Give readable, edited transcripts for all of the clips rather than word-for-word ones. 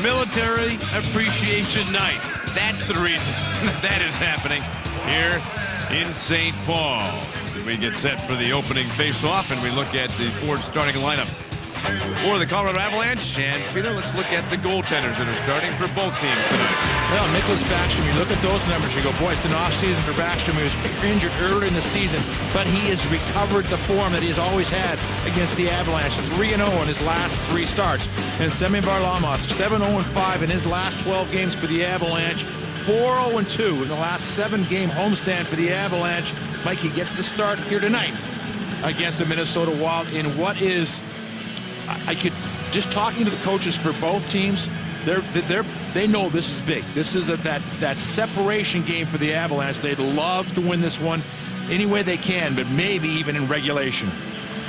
Military Appreciation Night. That's the reason that is happening here in St. Paul. We get set for the opening face-off, and we look at the Ford starting lineup for the Colorado Avalanche. And, Peter, let's look at the goaltenders that are starting for both teams tonight. Well, Nicholas Backstrom, you look at those numbers, you go, boy, it's an off-season for Backstrom. He was injured early in the season, but he has recovered the form that he's always had against the Avalanche. 3-0 in his last 3 starts. And Semyon Varlamov, 7-0-5 in his last 12 games for the Avalanche. 4-0-2 in the last 7-game homestand for the Avalanche. Mikey gets to start here tonight against the Minnesota Wild in what is, I could, just talking to the coaches for both teams, they know this is big. This is that separation game for the Avalanche. They'd love to win this one any way they can, but maybe even in regulation.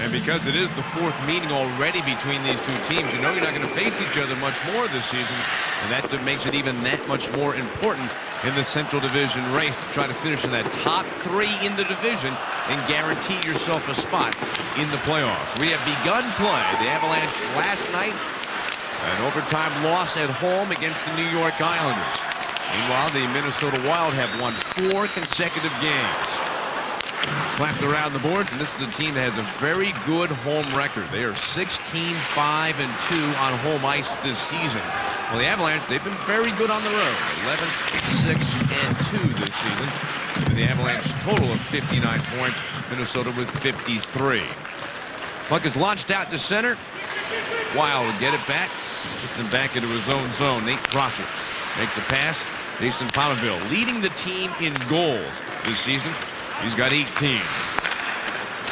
And because it is the 4th meeting already between these two teams, you know you're not going to face each other much more this season, and that makes it even that much more important in the Central Division race to try to finish in that top 3 in the division and guarantee yourself a spot in the playoffs. We have begun play. The Avalanche last night, an overtime loss at home against the New York Islanders. Meanwhile, the Minnesota Wild have won 4 consecutive games. Clapped around the boards, and this is a team that has a very good home record. They are 16-5-2 on home ice this season. Well, the Avalanche, they've been very good on the road. 11-6-2 this season. And the Avalanche total of 59 points. Minnesota with 53. Puck is launched out to center. Wild will get it back. Puts him back into his own zone. Nate Prosser makes a pass. Jason Pominville leading the team in goals this season. He's got 18.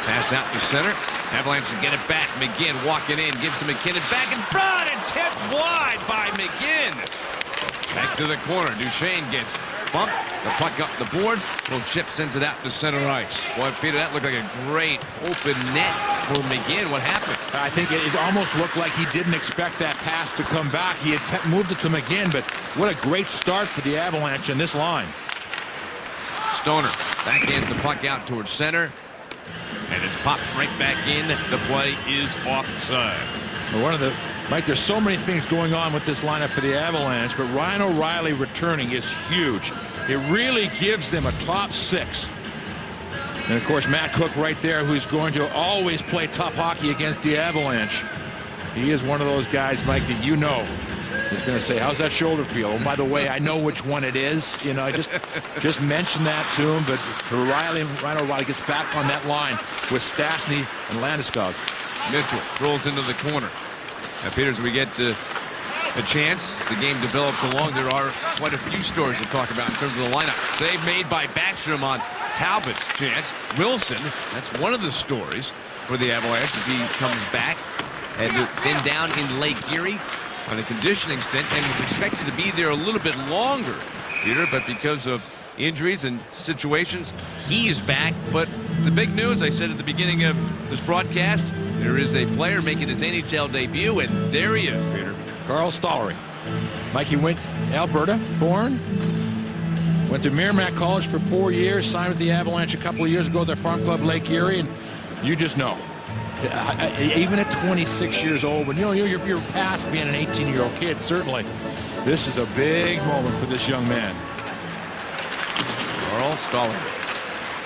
Pass out to center. Avalanche will get it back. McGinn walking in. Gives to McKinnon. Back in front. And tipped wide by McGinn. Back to the corner. Duchesne gets bumped. The puck up the boards. Little chip sends it out to center ice. Boy, Peter, that looked like a great open net for McGinn. What happened? I think it almost looked like he didn't expect that pass to come back. He had moved it to McGinn, but what a great start for the Avalanche in this line. Stoner backhands the puck out towards center, and it's popped right back in. The play is offside. Mike, there's so many things going on with this lineup for the Avalanche, but Ryan O'Reilly returning is huge. It really gives them a top 6. And of course, Matt Cook right there, who's going to always play tough hockey against the Avalanche. He is one of those guys, Mike, that you know is going to say, how's that shoulder feel? Oh, by the way, I know which one it is. You know, I just mentioned that to him, but Ryan O'Reilly gets back on that line with Stastny and Landeskog. Mitchell rolls into the corner. Now, Peters, we get a chance. The game develops along. There are quite a few stories to talk about in terms of the lineup. Save made by Backstrom on Talbot's chance. Wilson, that's one of the stories for the Avalanche as he comes back and been down in Lake Erie on a conditioning stint and was expected to be there a little bit longer, Peter, but because of injuries and situations, he is back. But the big news, I said at the beginning of this broadcast, there is a player making his NHL debut, and there he is, Peter. Carl Stollery. Mikey went to Alberta, born, went to Merrimack College for 4 years, signed with the Avalanche a couple of years ago at their farm club, Lake Erie, and you just know. Even at 26 years old, when you're past being an 18-year-old kid, certainly, this is a big moment for this young man. Carl Stollery,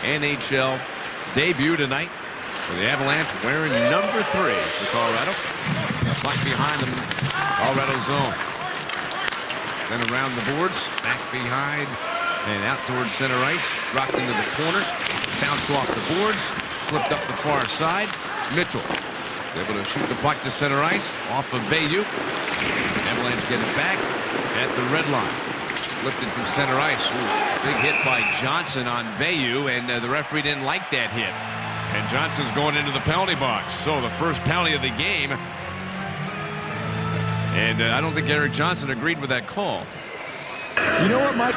NHL debut tonight for the Avalanche, wearing number 3 for Colorado. Puck behind the Colorado zone. Then around the boards, back behind and out towards center ice. Dropped into the corner, bounced off the boards, flipped up the far side. Mitchell able to shoot the puck to center ice off of Bayou. Avalanche get it back at the red line. Lifted from center ice. Ooh, big hit by Johnson on Bayou, and the referee didn't like that hit. And Johnson's going into the penalty box. So the first penalty of the game. And I don't think Eric Johnson agreed with that call. You know what, Mike?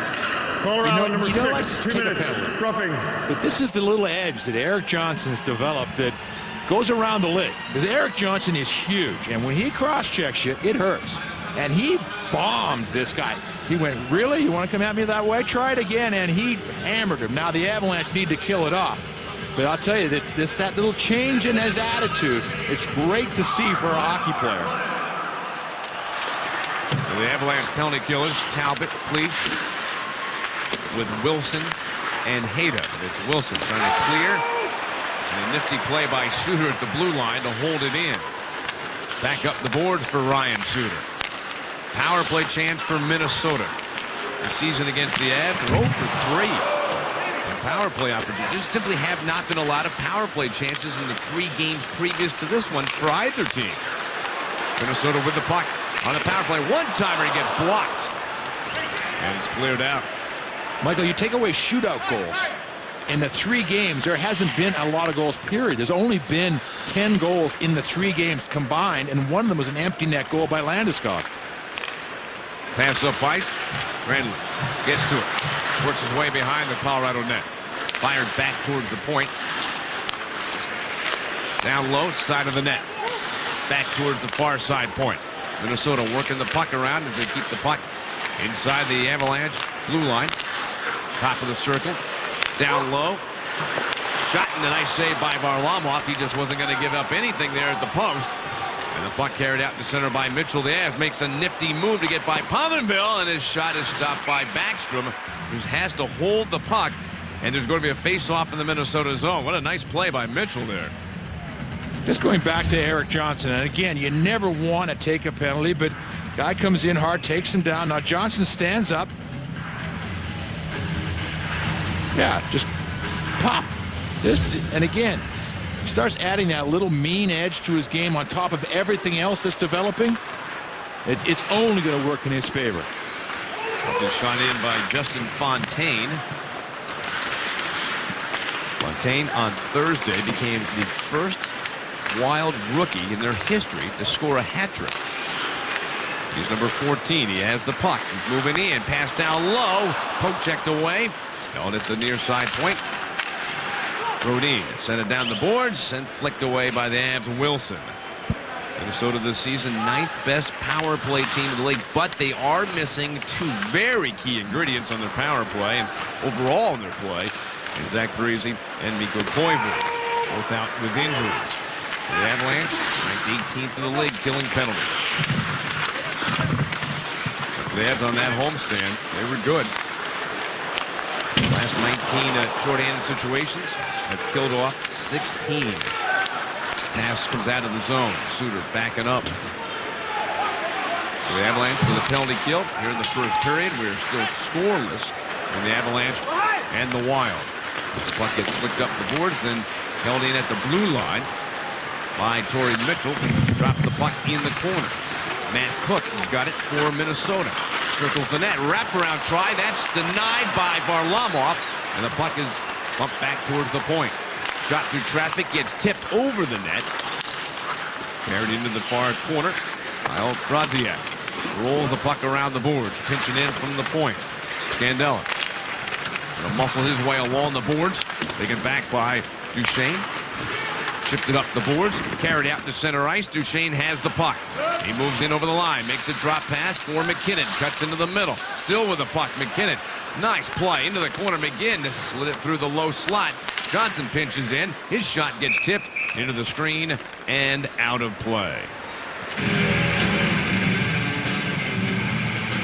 Colorado number you 6, like to 2 take a minutes, penalty. roughing. But this is the little edge that Eric Johnson's developed that goes around the league. Because Eric Johnson is huge, and when he cross-checks you, it hurts. And he bombed this guy. He went, really? You want to come at me that way? Try it again, and he hammered him. Now the Avalanche need to kill it off. But I'll tell you, that little change in his attitude, it's great to see for a hockey player. The The Avalanche penalty killers, Talbot, Cleach, with Wilson and Hayda. It's Wilson trying to clear. And a nifty play by Suter at the blue line to hold it in. Back up the boards for Ryan Suter. Power play chance for Minnesota. The season against the Avs, they're 0 for 3. And power play opportunities. Just simply have not been a lot of power play chances in the 3 games previous to this one for either team. Minnesota with the puck on the power play. One-timer, he gets blocked. And it's cleared out. Michael, you take away shootout goals. In the 3 games, there hasn't been a lot of goals, period. There's only been 10 goals in the 3 games combined, and one of them was an empty net goal by Landeskog. Pass up ice. Granlund gets to it. Works his way behind the Colorado net. Fired back towards the point. Down low, side of the net. Back towards the far side point. Minnesota working the puck around as they keep the puck inside the Avalanche blue line. Top of the circle. Down low. Shot, and a nice save by Varlamov. He just wasn't going to give up anything there at the post. And the puck carried out to center by Mitchell. The Avs makes a nifty move to get by Pominville, and his shot is stopped by Backstrom, who has to hold the puck. And there's going to be a face-off in the Minnesota zone. What a nice play by Mitchell there. Just going back to Erik Johnson, and again, you never want to take a penalty, but guy comes in hard, takes him down. Now Johnson stands up. Yeah, just pop. And again, starts adding that little mean edge to his game on top of everything else that's developing. It's only going to work in his favor. This shot in by Justin Fontaine. Fontaine on Thursday became the first Wild rookie in their history to score a hat trick. He's number 14. He has the puck. He's moving in. Pass down low. Poke checked away. Held at the near side point. Brodin sent it down the boards and flicked away by the Avs. Wilson. Minnesota this season 9th best power play team in the league, but they are missing 2 very key ingredients on their power play and overall in their play. And Zach Parise and Mikko Koivu, both out with injuries. The Avalanche ranked 18th in the league killing penalties. The Avs on that homestand, they were good. Last 19 short-handed situations have killed off 16. Pass comes out of the zone. Suter backing up. The Avalanche with a penalty kill here in the first period. We're still scoreless in the Avalanche and the Wild. The puck gets flicked up the boards, then held in at the blue line by Torrey Mitchell. Drops the puck in the corner. Matt Cook has got it for Minnesota. Circles the net. Wraparound try. That's denied by Varlamov. And the puck is bumped back towards the point. Shot through traffic. Gets tipped over the net. Carried into the far corner. Kyle Brodziak rolls the puck around the boards. Pinching in from the point. Scandella going to muscle his way along the boards. Taken back by Duchesne. Shifted up the boards, carried out to center ice. Duchesne has the puck. He moves in over the line, makes a drop pass for McKinnon. Cuts into the middle. Still with the puck, McKinnon. Nice play into the corner. McGinn slid it through the low slot. Johnson pinches in. His shot gets tipped into the screen and out of play.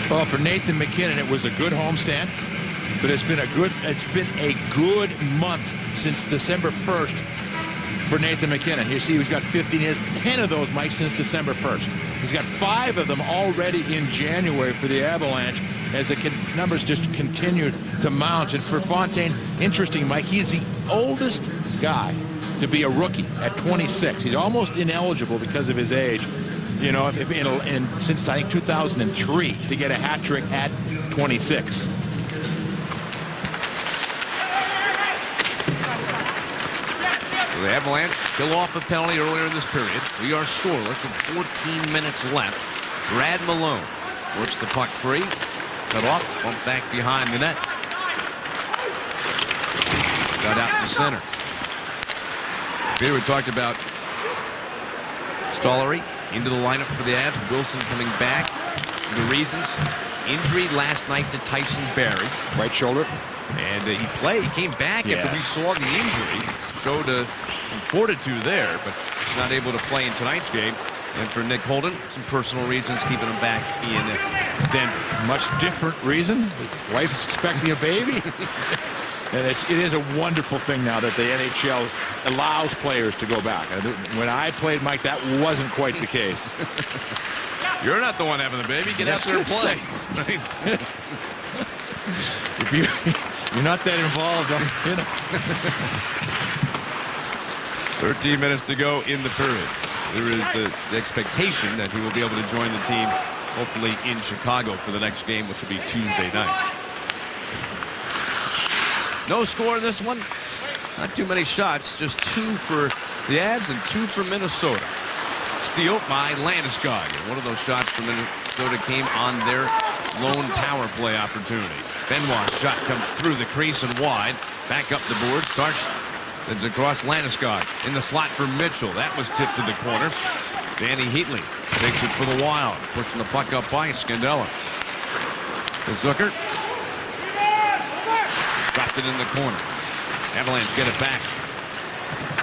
Well, for Nathan McKinnon, it was a good homestand, but it's been a good month since December 1st. For Nathan McKinnon. You see he's got 15. He has 10 of those, Mike, since December 1st. He's got 5 of them already in January for the Avalanche as the numbers just continue to mount. And for Fontaine, interesting, Mike, he's the oldest guy to be a rookie at 26. He's almost ineligible because of his age. You know, since I think 2003 to get a hat trick at 26. The Avalanche kill off a penalty earlier in this period. We are scoreless with 14 minutes left. Brad Malone works the puck free. Cut off, bumped back behind the net. Got out to center. Here we talked about Stollery into the lineup for the Avs. Wilson coming back. The reasons: injury last night to Tyson Barrie, right shoulder, and he came back after we saw the injury. Showed some fortitude there, but not able to play in tonight's game. And for Nick Holden, some personal reasons keeping him back in Denver. Much different reason. His wife is expecting a baby. And it is a wonderful thing now that the NHL allows players to go back. When I played, Mike, that wasn't quite the case. You're not the one having the baby. Get out there and play. Right? If you're not that involved, you know. 13 minutes to go in the period. There is an expectation that he will be able to join the team, hopefully in Chicago for the next game, which will be Tuesday night. No score in this one. Not too many shots. Just 2 for the Avs and 2 for Minnesota. Steal by Landeskog. One of those shots from Minnesota came on their lone power play opportunity. Benoit's shot comes through the crease and wide. Back up the board. Sarch sends across Landeskog. In the slot for Mitchell. That was tipped to the corner. Danny Heatley takes it for the Wild. Pushing the puck up by Scandella. To Zucker. Dropped it in the corner. Avalanche get it back.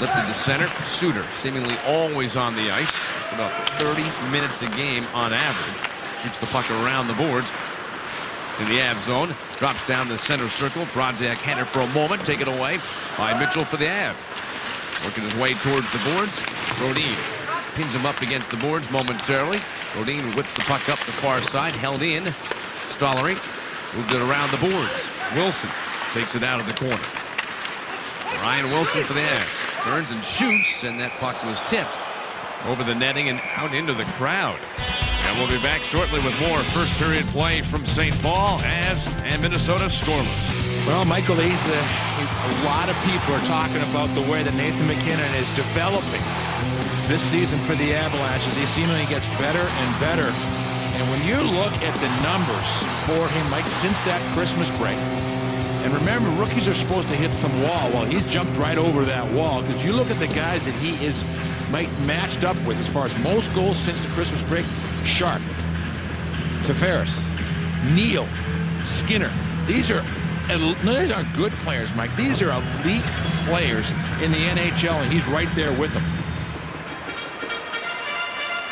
Lifted to center. Suter seemingly always on the ice. About 30 minutes a game on average. Shoots the puck around the boards. In the Avs zone. Drops down the center circle. Brodziak had it for a moment. Taken away by Mitchell for the Avs. Working his way towards the boards. Brodin pins him up against the boards momentarily. Brodin whips the puck up the far side. Held in. Stollery moved it around the boards. Wilson takes it out of the corner. Ryan Wilson for the Avs. Turns and shoots, and that puck was tipped over the netting and out into the crowd. And we'll be back shortly with more first period play from St. Paul. Avs and Minnesota scoreless. Well, Michael, a lot of people are talking about the way that Nathan MacKinnon is developing this season for the Avalanche as he seemingly gets better and better. And when you look at the numbers for him, Mike, since that Christmas break, and remember, rookies are supposed to hit some wall. Well, he's jumped right over that wall because you look at the guys that he is matched up with as far as most goals since the Christmas break. Sharp, Tavares, Neal, Skinner. These aren't good players, Mike. These are elite players in the NHL, and he's right there with them.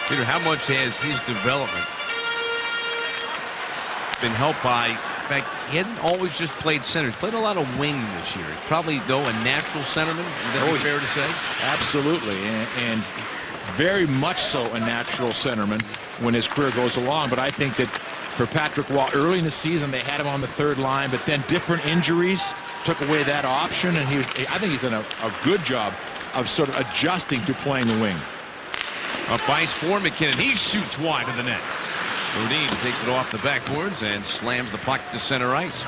Peter, how much has his development been helped by the fact he hasn't always just played center. He's played a lot of wing this year. He's probably, though, a natural centerman. Is that fair to say? Absolutely, and very much so a natural centerman when his career goes along. But I think that for Patrick Wall, early in the season, they had him on the third line, but then different injuries took away that option, and I think he's done a good job of sort of adjusting to playing the wing. Up ice for MacKinnon. He shoots wide of the net. Brodin takes it off the backboards and slams the puck to center ice.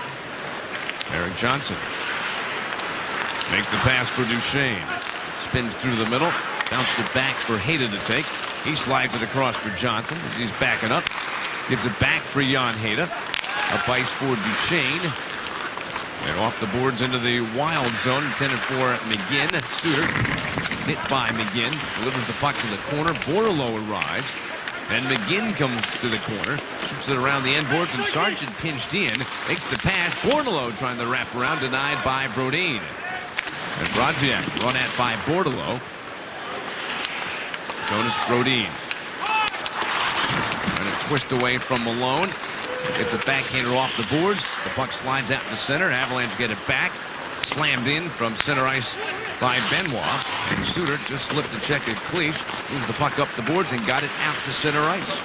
Eric Johnson makes the pass for Duchesne. Spins through the middle. Bounced it back for Hayda to take. He slides it across for Johnson as he's backing up. Gives it back for Jan Hayda. Up ice for Duchesne. And off the boards into the Wild zone. Intended for McGinn. Suter hit by McGinn. Delivers the puck to the corner. Bordeleau arrives. And McGinn comes to the corner. Shoots it around the end boards. And Sargent pinched in. Makes the pass. Bordeleau trying to wrap around. Denied by Brodin. And Brodziak run at by Bordeleau. Jonas Brodin. Trying to twist away from Malone. Gets a backhander off the boards. The puck slides out in the center. Avalanche get it back. Slammed in from center ice by Benoit. And Suter just slipped to check his cleats. Moved the puck up the boards and got it out to center ice.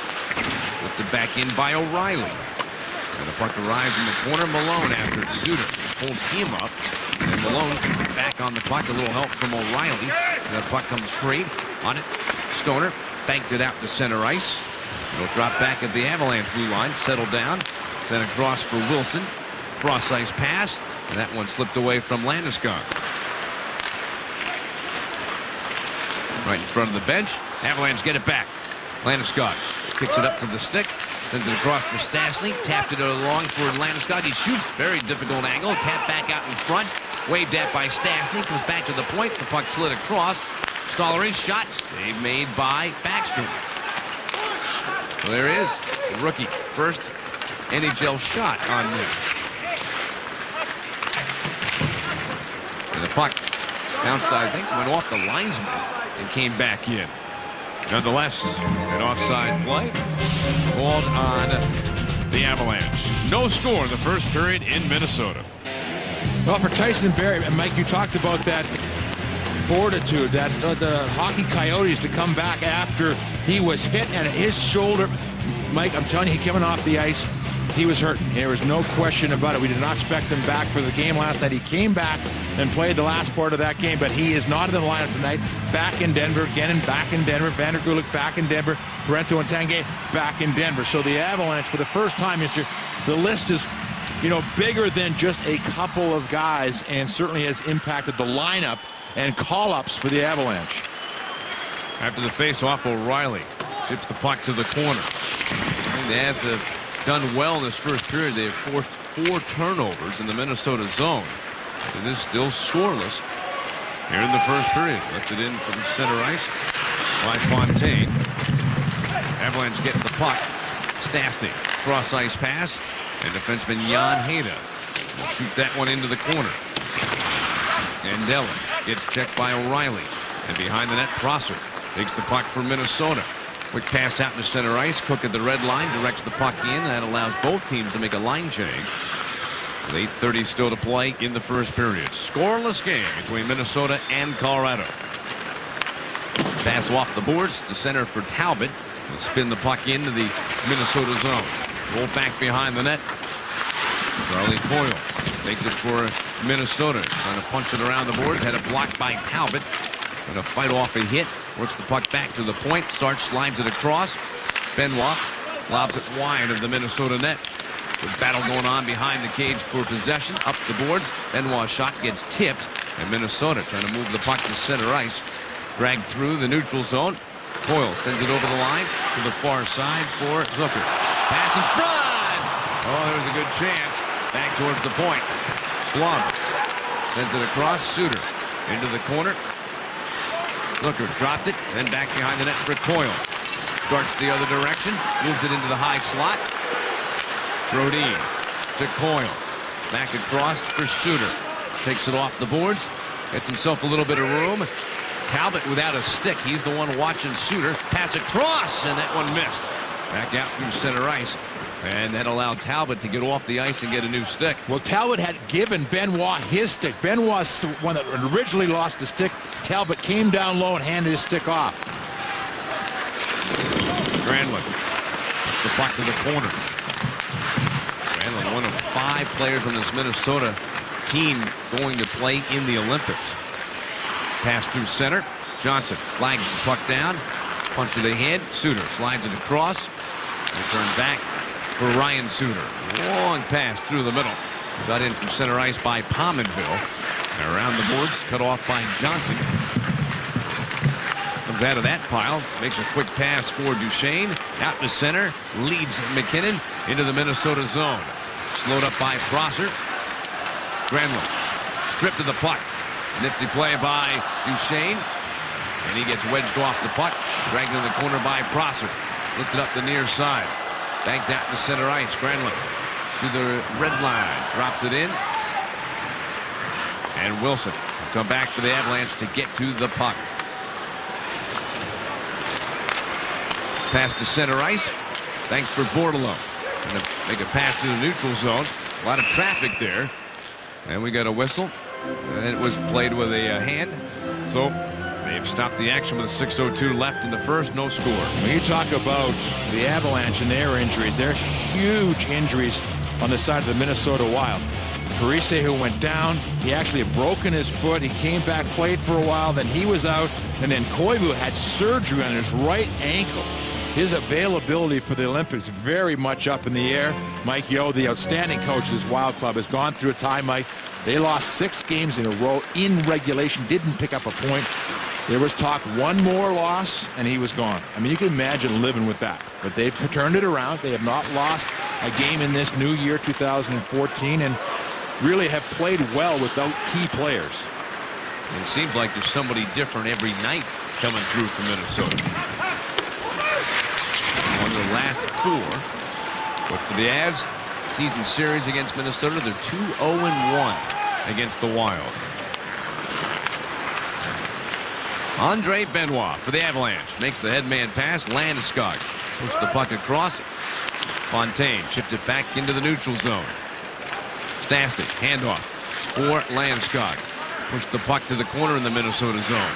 Lifted back in by O'Reilly. And the puck arrives in the corner. Malone after Suter pulls him up. And Malone back on the puck. A little help from O'Reilly. And the puck comes straight on it. Stoner banked it out to center ice. It'll drop back at the Avalanche blue line. Settle down. Sent across for Wilson. Cross ice pass. And that one slipped away from Landeskog. Right in front of the bench. Avalanche get it back. Landeskog picks it up to the stick. Sends it across for Stastny. Tapped it along for Landeskog. He shoots. Very difficult angle. Tap back out in front. Waved at by Stastny. Comes back to the point. The puck slid across. Stollery shot. Save made by Backstrom. So there is the rookie. First NHL shot on this. And the puck bounced, I think, went off the linesman and came back in. Nonetheless, an offside play called on the Avalanche. No score in the first period in Minnesota. Well, for Tyson Barrie, and Mike, you talked about that fortitude, that the Hockey Coyotes to come back after he was hit and his shoulder. Mike, I'm telling you, he coming off the ice, he was hurt. There was no question about it. We did not expect him back for the game last night. He came back and played the last part of that game, but he is not in the lineup tonight. Back in Denver, Gennon back in Denver, Vander Gulik back in Denver, Parento and Tanguay back in Denver. So the Avalanche, for the first time this year, the list is, bigger than just a couple of guys, and certainly has impacted the lineup and call-ups for the Avalanche. After the face-off, O'Reilly tips the puck to the corner. I think the Avs have done well in this first period. They have forced 4 turnovers in the Minnesota zone. It is still scoreless here in the first period. Left it in from center ice by Fontaine. Avalanche getting the puck. Stastny, cross-ice pass, and defenseman Jan Hejda will shoot that one into the corner. And Dellin gets checked by O'Reilly. And behind the net, Prosser takes the puck for Minnesota. Quick pass out to center ice. Cook at the red line directs the puck in. That allows both teams to make a line change. With 8:30 still to play in the first period. Scoreless game between Minnesota and Colorado. Pass off the boards to center for Talbot. He'll spin the puck into the Minnesota zone. Roll back behind the net. Charlie Coyle takes it for Minnesota. Trying to punch it around the boards. Had it blocked by Talbot. Going to fight off a hit. Works the puck back to the point. Starts, slides it across. Benoit lobs it wide of the Minnesota net. Good battle going on behind the cage for possession. Up the boards. Benoit's shot gets tipped. And Minnesota trying to move the puck to center ice. Dragged through the neutral zone. Coyle sends it over the line to the far side for Zucker. Pass in front! Oh, there's a good chance. Back towards the point. Blum sends it across. Suter into the corner. Zucker dropped it. Then back behind the net for Coyle. Starts the other direction. Moves it into the high slot. Brodin to Coyle. Back across for Suter. Takes it off the boards. Gets himself a little bit of room. Talbot without a stick. He's the one watching Suter. Pass across, and that one missed. Back out through center ice. And that allowed Talbot to get off the ice and get a new stick. Well, Talbot had given Benoit his stick. Benoit's the one that originally lost the stick. Talbot came down low and handed his stick off. Granlund. The puck to the corner. Granlund, one of 5 players on this Minnesota team going to play in the Olympics. Pass through center. Johnson flags the puck down. Punch to the head. Suter slides it across. Return back for Ryan Suter. Long pass through the middle. Got in from center ice by Pominville. And around the boards, cut off by Johnson. Comes out of that pile. Makes a quick pass for Duchesne. Out to center. Leads McKinnon into the Minnesota zone. Slowed up by Prosser. Granlund stripped to the puck. Nifty play by Duchesne. And he gets wedged off the puck. Dragged in the corner by Prosser. Lifted up the near side. Banked out to center ice. Granlund to the red line. Drops it in. And Wilson will come back for the Avalanche to get to the puck. Pass to center ice. Thanks for Bordeleau. Going to make a pass to the neutral zone. A lot of traffic there. And we got a whistle. And it was played with a hand. So they've stopped the action with 6:02 left in the first. No score. When you talk about the Avalanche and their injuries, they're huge injuries on the side of the Minnesota Wild. Parise, who went down, he actually had broken his foot. He came back, played for a while, then he was out. And then Koivu had surgery on his right ankle. His availability for the Olympics very much up in the air. Mike Yeo, the outstanding coach of this Wild club, has gone through a time, Mike. They lost 6 games in a row in regulation, didn't pick up a point. There was talk one more loss, and he was gone. I mean, you can imagine living with that. But they've turned it around. They have not lost a game in this new year, 2014, and really have played well without key players. It seems like there's somebody different every night coming through from Minnesota. On the last 4. But for the Avs, season series against Minnesota, they're 2-0-1 against the Wild. Andre Benoit for the Avalanche. Makes the headman pass. Landeskog puts the puck across. Fontaine chipped it back into the neutral zone. Stastny, handoff for Landeskog. Pushed the puck to the corner in the Minnesota zone.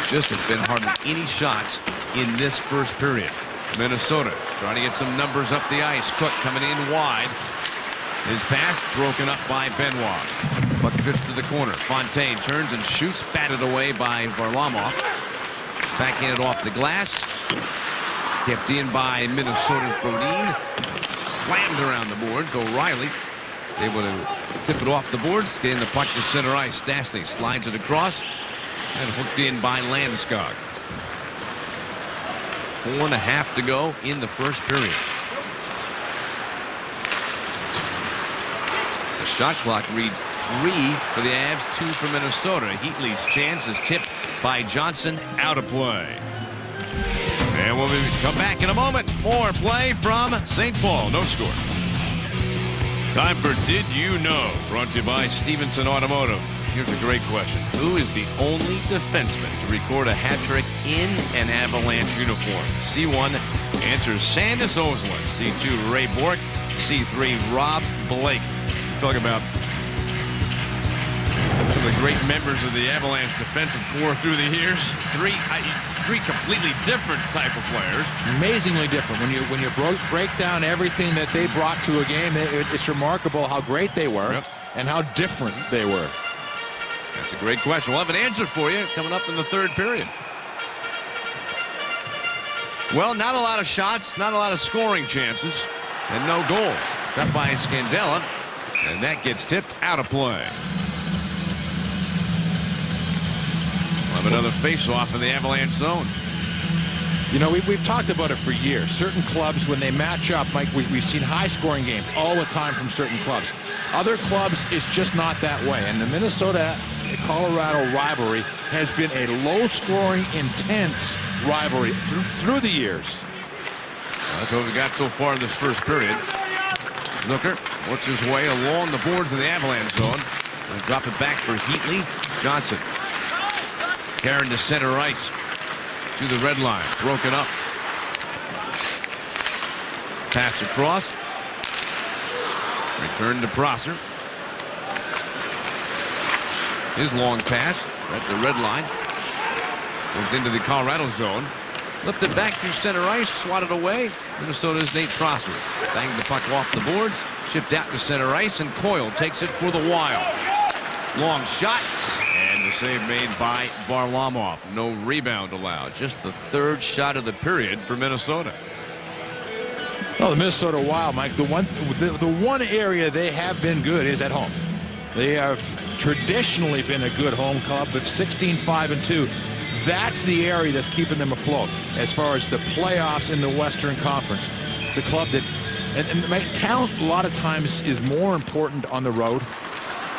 Just has been hardly any shots in this first period. Minnesota trying to get some numbers up the ice. Cook coming in wide. His pass broken up by Benoit. Puck drifts to the corner. Fontaine turns and shoots, batted away by Varlamov. Backhanded off the glass. Kept in by Minnesota's Brodin. Slammed around the boards. O'Reilly able to tip it off the boards. Getting the puck to center ice. Stastny slides it across. And hooked in by Landeskog. 4.5 to go in the first period. The shot clock reads 3 for the Avs, 2 for Minnesota. Heatley's chance is tipped by Johnson, out of play. And we'll come back in a moment. More play from St. Paul. No score. Time for Did You Know? Brought to you by Stevenson Automotive. Here's a great question. Who is the only defenseman to record a hat trick in an Avalanche uniform? C1 answers Sandis Oslin. C2 Ray Bourque. C3 Rob Blake. Talk about some of the great members of the Avalanche defensive corps through the years. Three completely different type of players. Amazingly different. When you break down everything that they brought to a game, it's remarkable how great they were and how different they were. That's a great question. We'll have an answer for you coming up in the third period. Well, not a lot of shots, not a lot of scoring chances, and no goals. Cut by Scandella, and that gets tipped out of play. We'll have another face-off in the Avalanche zone. You know, we've talked about it for years. Certain clubs, when they match up, Mike, we've seen high-scoring games all the time from certain clubs. Other clubs, it's just not that way. And the Minnesota-Colorado rivalry has been a low-scoring, intense rivalry through the years. That's what we got so far in this first period. Zucker works his way along the boards of the Avalanche zone. And drop it back for Heatley. Johnson carrying to center ice to the red line. Broken up. Pass across. Return to Prosser. His long pass at the red line. Goes into the Colorado zone. Lifted back through center ice. Swatted away. Minnesota's Nate Prosser. Banged the puck off the boards. Chipped out to center ice. And Coyle takes it for the Wild. Long shot. And the save made by Varlamov. No rebound allowed. Just the third shot of the period for Minnesota. Well, the Minnesota Wild, Mike, the one area they have been good is at home. They have traditionally been a good home club, but 16-5-2. That's the area that's keeping them afloat as far as the playoffs in the Western Conference. It's a club that, and talent a lot of times is more important on the road.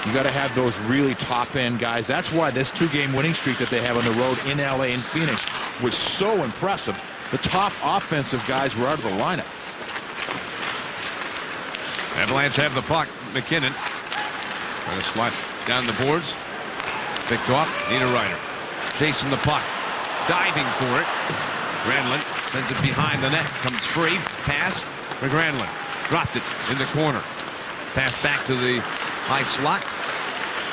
You got to have those really top-end guys. That's why this two-game winning streak that they have on the road in LA and Phoenix was so impressive. The top offensive guys were out of the lineup. Avalanche have the puck. McKinnon trying to slide down the boards. Picked off. Niederreiter chasing the puck. Diving for it. Granlund sends it behind the net. Comes free. Pass for Granlund. Dropped it in the corner. Pass back to the high slot.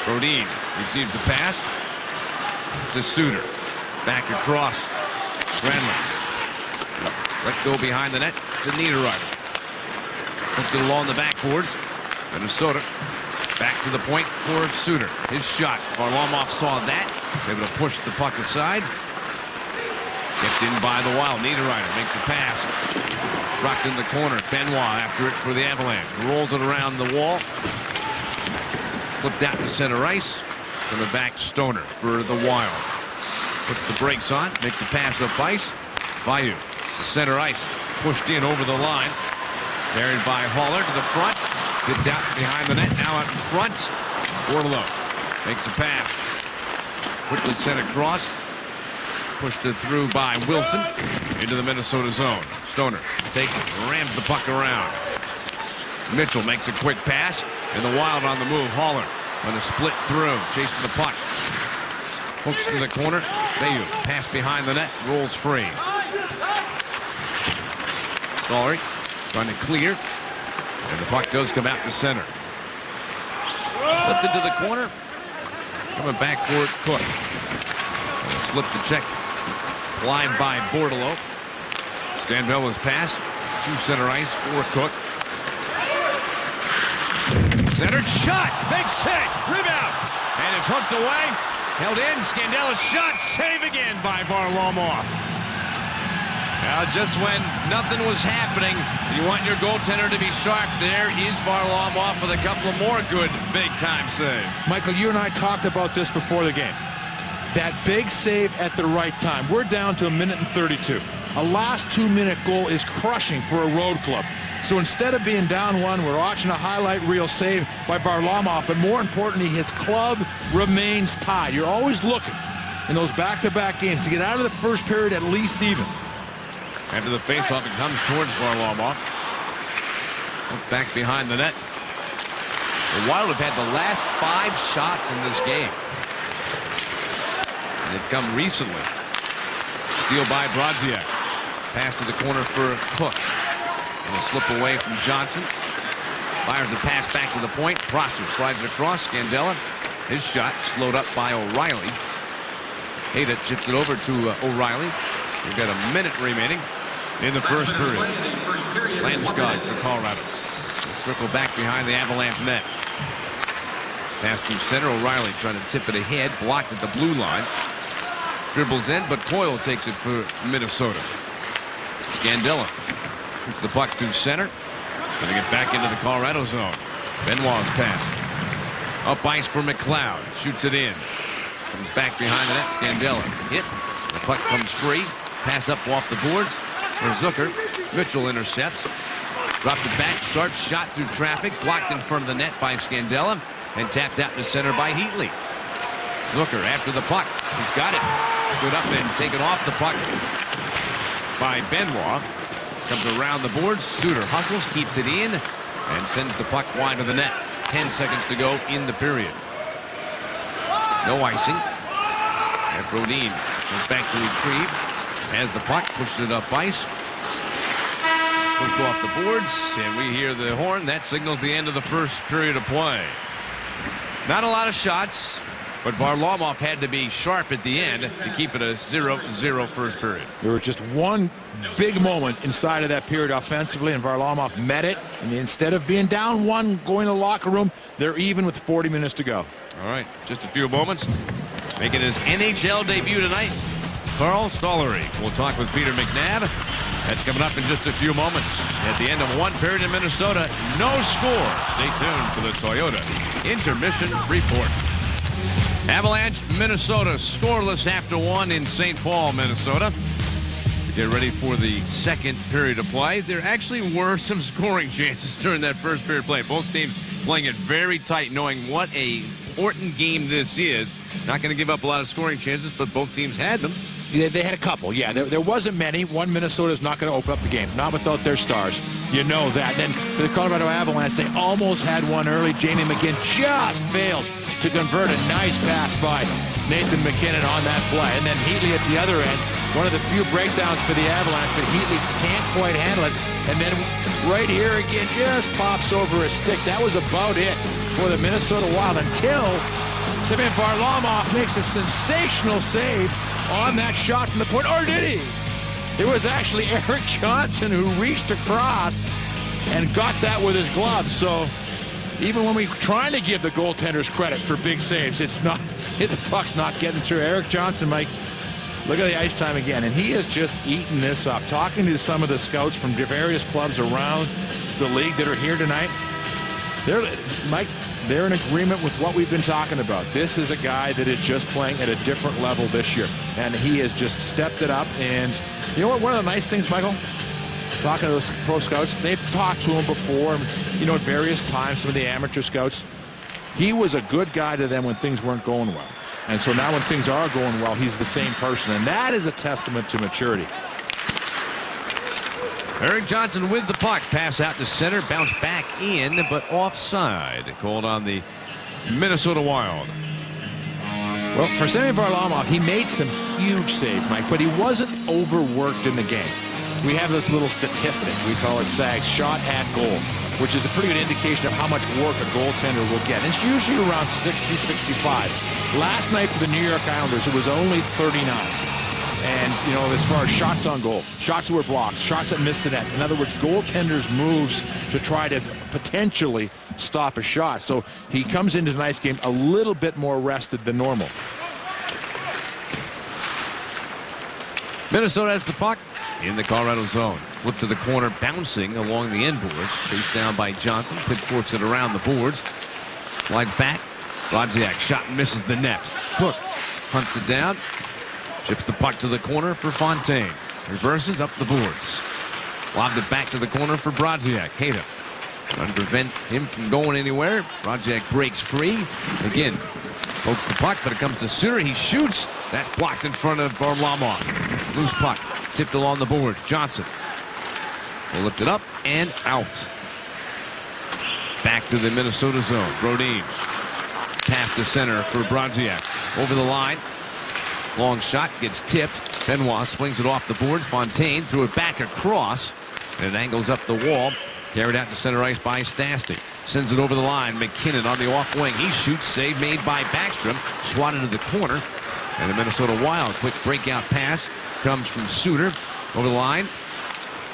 Brodin receives the pass to Suter. Back across. Granlund. Let go behind the net to Niederreiter. Puts it along the backboards. Minnesota back to the point for Suter. His shot. Varlamov saw that. Able to push the puck aside. Kept in by the Wild. Niederreiter makes the pass. Dropped in the corner. Benoit after it for the Avalanche. Rolls it around the wall. Flipped out to center ice. From the back, Stoner for the Wild. Puts the brakes on. Makes the pass up ice. Bayou to center ice. Pushed in over the line. Carried by Haller to the front. Tipped out behind the net. Now out in front. Orlov makes a pass. Quickly sent across. Pushed it through by Wilson. Into the Minnesota zone. Stoner takes it. Rams the puck around. Mitchell makes a quick pass. And the Wild on the move. Haller going to split through. Chasing the puck. Hooks in the corner. Bayou pass behind the net. Rolls free. Stollery trying to clear. And the puck does come out to center. Lifted to the corner. Coming back for it, Cook. Slip the check. Line by Bordeleau. Scandella's pass to center ice for Cook. Centered shot. Big save. Rebound. And it's hooked away. Held in. Scandella's shot. Save again by Varlamov. Now, just when nothing was happening, you want your goaltender to be sharp. There is Varlamov with a couple of more good big-time saves. Michael, you and I talked about this before the game. That big save at the right time. We're down to 1:32. A last 2-minute goal is crushing for a road club. So instead of being down one, we're watching a highlight reel save by Varlamov. But more importantly, his club remains tied. You're always looking in those back-to-back games to get out of the first period at least even. After the faceoff, it comes towards Varlamov. Back behind the net. The Wild have had the last 5 shots in this game. And they've come recently. Steal by Brodziak. Pass to the corner for Cook. And a slip away from Johnson. Fires the pass back to the point. Prosser slides it across. Scandella. His shot slowed up by O'Reilly. Hayda chips it over to O'Reilly. We've got a minute remaining in the first period. Landeskog for Colorado. We'll circle back behind the Avalanche net. Pass through center. O'Reilly trying to tip it ahead. Blocked at the blue line. Dribbles in, but Coyle takes it for Minnesota. Scandella puts the puck through center. Going to get back into the Colorado zone. Benoit's pass. Up ice for McLeod. Shoots it in. Comes back behind the net. Scandella hit. The puck comes free. Pass up off the boards for Zucker. Mitchell intercepts. Dropped it back. Sharp shot through traffic. Blocked in front of the net by Scandella. And tapped out to center by Heatley. Zucker after the puck. He's got it. Stood up and taken off the puck by Benoit. Comes around the boards. Suter hustles. Keeps it in. And sends the puck wide of the net. 10 seconds to go in the period. No icing. And Brodin goes back to retrieve. Has the puck, pushes it up ice. Pushed off the boards, and we hear the horn. That signals the end of the first period of play. Not a lot of shots, but Varlamov had to be sharp at the end to keep it a 0-0 first period. There was just one big moment inside of that period offensively, and Varlamov met it. And instead of being down one, going to the locker room, they're even with 40 minutes to go. All right, just a few moments. Making his NHL debut tonight, Carl Stollery. We'll talk with Peter McNabb. That's coming up in just a few moments. At the end of one period in Minnesota, no score. Stay tuned for the Toyota Intermission Report. Avalanche, Minnesota, scoreless after one in St. Paul, Minnesota. To get ready for the second period of play. There actually were some scoring chances during that first period play. Both teams playing it very tight, knowing what a important game this is. Not going to give up a lot of scoring chances, but both teams had them. They had a couple, yeah. There wasn't many. One, Minnesota's not going to open up the game, not without their stars. You know that. Then for the Colorado Avalanche, they almost had one early. Jamie McKinnon just failed to convert a nice pass by Nathan McKinnon on that play. And then Heatley at the other end, one of the few breakdowns for the Avalanche, but Heatley can't quite handle it. And then right here again, just pops over his stick. That was about it for the Minnesota Wild until Semyon Varlamov makes a sensational save on that shot from the point. Or did he? It was actually Erik Johnson who reached across and got that with his glove. So even when we're trying to give the goaltenders credit for big saves, it's not, the puck's not getting through. Erik Johnson, Mike, look at the ice time again, and he has just eaten this up. Talking to some of the scouts from various clubs around the league that are here tonight, they're in agreement with what we've been talking about. This is a guy that is just playing at a different level this year, and he has just stepped it up. And you know what? One of the nice things, Michael, talking to those pro scouts, they've talked to him before, you know, at various times, some of the amateur scouts. He was a good guy to them when things weren't going well. And so now when things are going well, he's the same person, and that is a testament to maturity. Erik Johnson with the puck. Pass out to center. Bounce back in, but offside. Called on the Minnesota Wild. Well, for Semyon Varlamov, he made some huge saves, Mike, but he wasn't overworked in the game. We have this little statistic. We call it SAG, shot at goal, which is a pretty good indication of how much work a goaltender will get. It's usually around 60, 65. Last night for the New York Islanders, it was only 39. And, you know, as far as shots on goal, shots that were blocked, shots that missed the net. In other words, goaltenders' moves to try to potentially stop a shot. So he comes into tonight's game a little bit more rested than normal. Minnesota has the puck in the Colorado zone. Flip to the corner, bouncing along the end boards. Chased down by Johnson. Pitchforks it around the boards. Slide back. Brodziak shot and misses the net. Cook hunts it down. Chips the puck to the corner for Fontaine. Reverses up the boards. Lobbed it back to the corner for Brodziak. Hayden trying to prevent him from going anywhere. Brodziak breaks free. Again, pokes the puck, but it comes to Suter. He shoots. That blocked in front of Varlamov. Loose puck. Tipped along the board. Johnson will lift it up and out. Back to the Minnesota zone. Brodin. Pass to center for Brodziak. Over the line. Long shot gets tipped. Benoit swings it off the boards. Fontaine threw it back across. And it angles up the wall. Carried out to center ice by Stastny. Sends it over the line. McKinnon on the off wing. He shoots. Save made by Backstrom. Swatted to the corner. And the Minnesota Wild. Quick breakout pass. Comes from Suter. Over the line.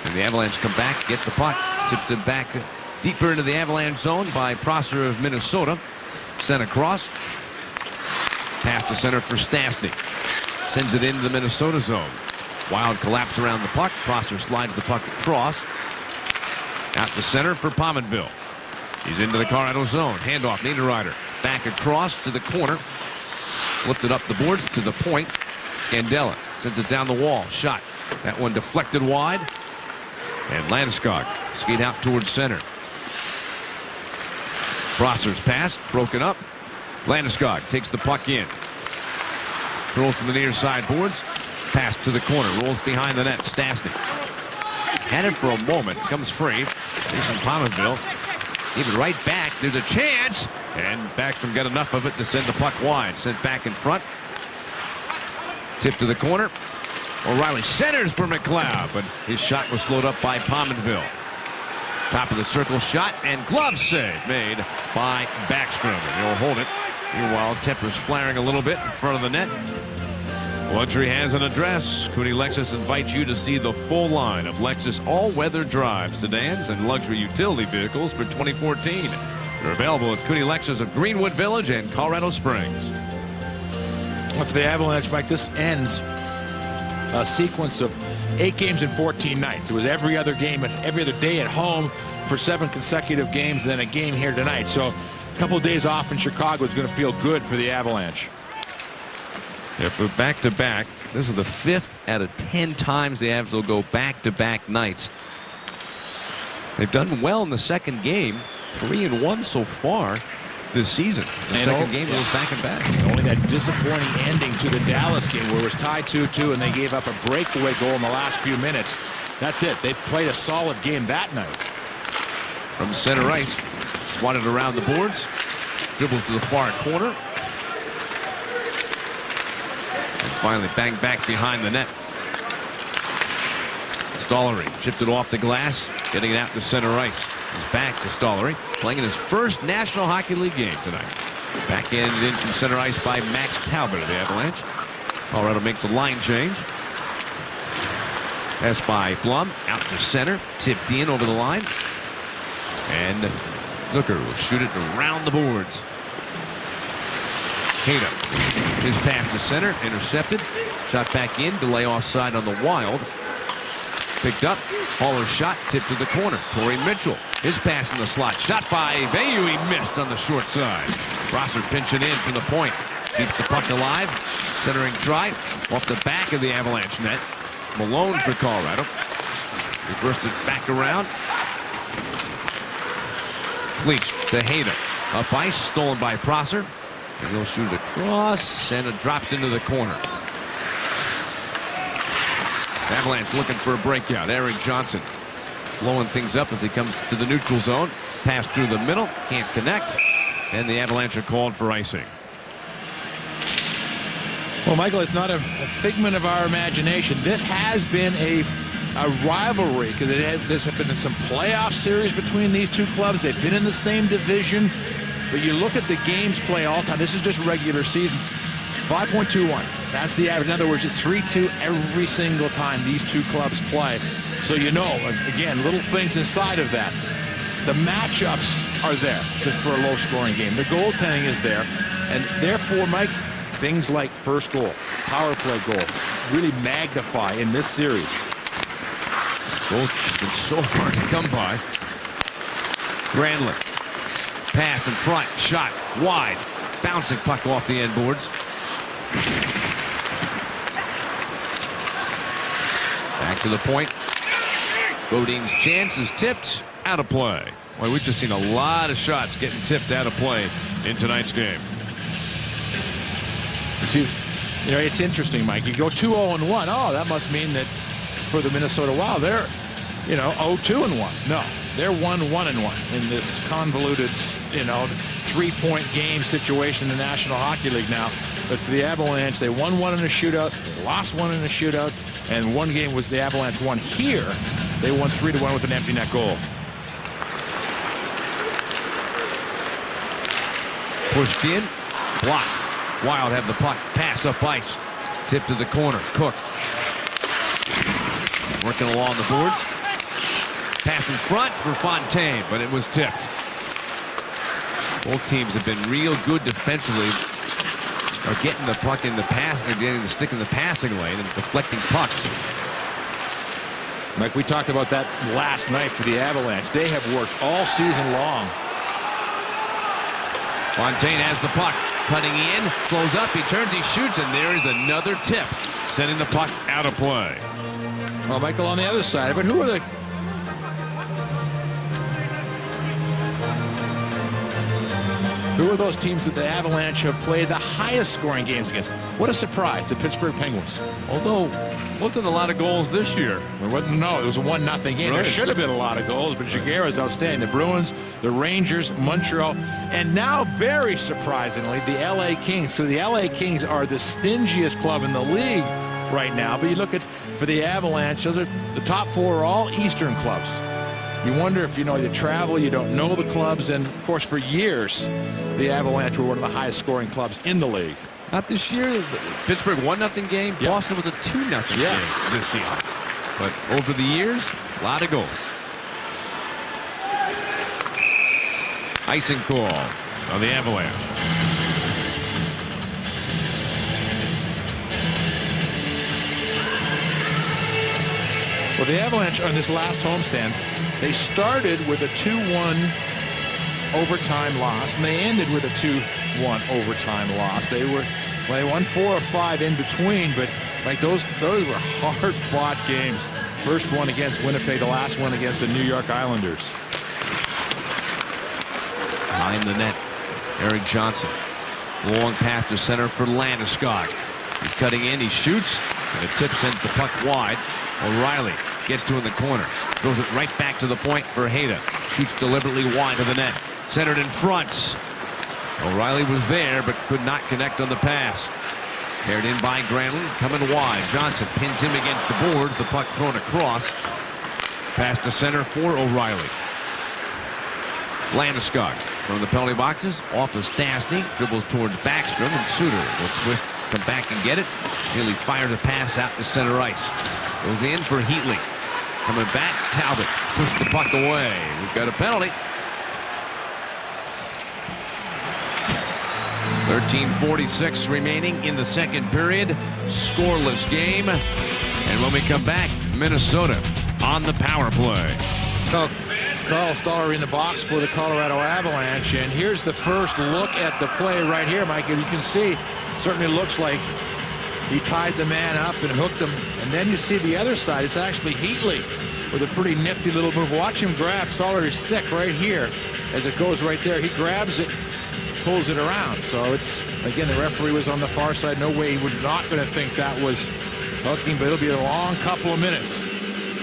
And the Avalanche come back. Get the puck. Tipped it back deeper into the Avalanche zone by Prosser of Minnesota. Sent across. Pass to center for Stastny. Sends it into the Minnesota zone. Wild collapse around the puck. Prosser slides the puck across. Out to center for Pominville. He's into the Colorado zone. Handoff, Niederreiter. Back across to the corner. Lifted up the boards to the point. Scandella sends it down the wall. Shot. That one deflected wide. And Landeskog skate out towards center. Prosser's pass broken up. Landeskog takes the puck in. Rolls to the near side boards. Pass to the corner. Rolls behind the net. Stastny had it for a moment. Comes free. Jason Pominville. Give it right back. There's a chance. And Backstrom got enough of it to send the puck wide. Sent back in front. Tip to the corner. O'Reilly centers for McLeod, but his shot was slowed up by Pominville. Top of the circle shot and glove save made by Backstrom. And he'll hold it. Meanwhile, tempers flaring a little bit in front of the net. Luxury has an address. Cooney Lexus invites you to see the full line of Lexus all-weather drives, sedans, and luxury utility vehicles for 2014. They're available at Cooney Lexus of Greenwood Village and Colorado Springs. For the Avalanche, Mike, this ends a sequence of 8 games in 14 nights. It was every other game and every other day at home for 7 consecutive games, and then a game here tonight. So a couple of days off in Chicago is going to feel good for the Avalanche. If we're back-to-back, this is the 5th out of 10 times the Avs will go back-to-back nights. They've done well in the second game, 3-1 so far this season. The second game was back-and-back. Only that disappointing ending to the Dallas game where it was tied 2-2 and they gave up a breakaway goal in the last few minutes. That's it. They played a solid game that night. From center ice, swatted around the boards, dribbles to the far corner. And finally banged back behind the net. Stollery chipped it off the glass, getting it out to center ice. He's back to Stollery, playing in his first National Hockey League game tonight. Backhanded in from center ice by Max Talbot of the Avalanche. Colorado makes a line change. Pass by Blum, out to center, tipped in over the line. And Zucker will shoot it around the boards. Hayden, his pass to center, intercepted. Shot back in, delay offside on the Wild. Picked up, Haller's shot, tipped to the corner. Corey Mitchell, his pass in the slot. Shot by Veilleux, he missed on the short side. Prosser pinching in from the point. Keeps the puck alive. Centering try, off the back of the Avalanche net. Malone for Colorado. Reversed it back around. Leach to Hayden. Up ice, stolen by Prosser. And he'll shoot it across, and it drops into the corner. Avalanche looking for a breakout. Eric Johnson slowing things up as he comes to the neutral zone. Pass through the middle, can't connect, and the Avalanche are called for icing. Well, Michael, it's not a figment of our imagination. This has been a rivalry because there's been some playoff series between these two clubs. They've been in the same division, but you look at the games played all time. This is just regular season. 5.21. That's the average. In other words, it's 3-2 every single time these two clubs play. So you know, again, little things inside of that. The matchups are there for a low-scoring game. The goaltending is there, and therefore, Mike, things like first goal, power play goal, really magnify in this series. Both have been so hard to come by. Granlund. Pass in front. Shot wide. Bouncing puck off the end boards. Back to the point. Bodin's chance is tipped. Out of play. Well, we've just seen a lot of shots getting tipped out of play in tonight's game. See, you know, it's interesting, Mike. You go 2-0-1. Oh, that must mean that for the Minnesota Wild, they're, 0-2-1. No, they're 1-1-1 in this convoluted, 3-point game situation in the National Hockey League now. But for the Avalanche, they won one in a shootout, they lost one in a shootout, and one game was the Avalanche won here. They won 3-1 with an empty net goal. Pushed in, blocked. Wild have the puck, pass up ice, tip to the corner. Cook working along the boards. Pass in front for Fontaine, but it was tipped. Both teams have been real good defensively. Are getting the puck in the pass, they're getting the stick in the passing lane and deflecting pucks. Mike, we talked about that last night for the Avalanche. They have worked all season long. Fontaine has the puck, cutting in, flows up, he turns, he shoots, and there is another tip, sending the puck out of play. Well, Michael, on the other side of it, who are those teams that the Avalanche have played the highest scoring games against? What a surprise, the Pittsburgh Penguins. Although, wasn't a lot of goals this year. It wasn't, no, it was a 1-0 game. Right. There should have been a lot of goals, but Jaguar is outstanding. The Bruins, the Rangers, Montreal, and now, very surprisingly, the LA Kings. So the LA Kings are the stingiest club in the league right now, but you look at, for the Avalanche, those are the top four are all Eastern clubs. You wonder if, you travel, you don't know the clubs, and of course for years the Avalanche were one of the highest scoring clubs in the league. Not this year. Pittsburgh 1-0 game. Yep. Boston was a 2-0 game this season. But over the years, a lot of goals. Icing call on the Avalanche. Well, the Avalanche on this last homestand, they started with a 2-1 overtime loss, and they ended with a 2-1 overtime loss. They won 4 or 5 in between, but like those were hard-fought games. First one against Winnipeg, the last one against the New York Islanders. Behind the net, Eric Johnson. Long pass to center for Landeskog. He's cutting in, he shoots, and the tip sends the puck wide. O'Reilly gets to in the corner. Throws it right back to the point for Hayda. Shoots deliberately wide to the net. Centered in front. O'Reilly was there, but could not connect on the pass. Paired in by Granlund, coming wide. Johnson pins him against the boards. The puck thrown across. Pass to center for O'Reilly. Landeskog from the penalty boxes. Off of Stastny. Dribbles towards Backstrom, and Suter will twist, come back and get it. Nearly fires a pass out to center ice. Goes in for Heatley. Coming back, Talbot pushed the puck away. We've got a penalty. 13:46 remaining in the second period. Scoreless game. And when we come back, Minnesota on the power play. Carl Stoller in the box for the Colorado Avalanche, and here's the first look at the play right here, Mike. And you can see, certainly looks like he tied the man up and hooked him. And then you see the other side. It's actually Heatley with a pretty nifty little move. Watch him grab Stoller's stick right here as it goes right there. He grabs it, pulls it around. So it's, again, the referee was on the far side. No way he would not going to think that was hooking, but it'll be a long couple of minutes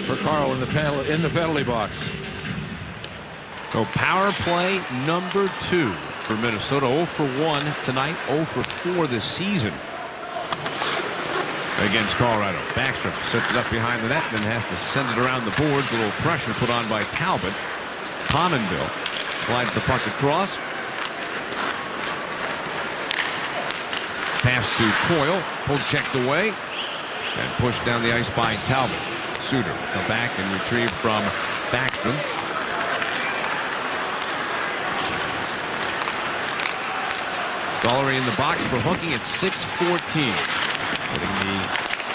for Carl in the penalty box. So power play number 2 for Minnesota. 0 for 1 tonight, 0 for 4 this season. against Colorado. Backstrom sets it up behind the net, then has to send it around the boards. A little pressure put on by Talbot. Pominville slides the puck across. Pass to Coyle, pulled checked away, and pushed down the ice by Talbot. Suter will come back and retrieve from Backstrom. Stollery in the box for hooking at 6:14. Putting the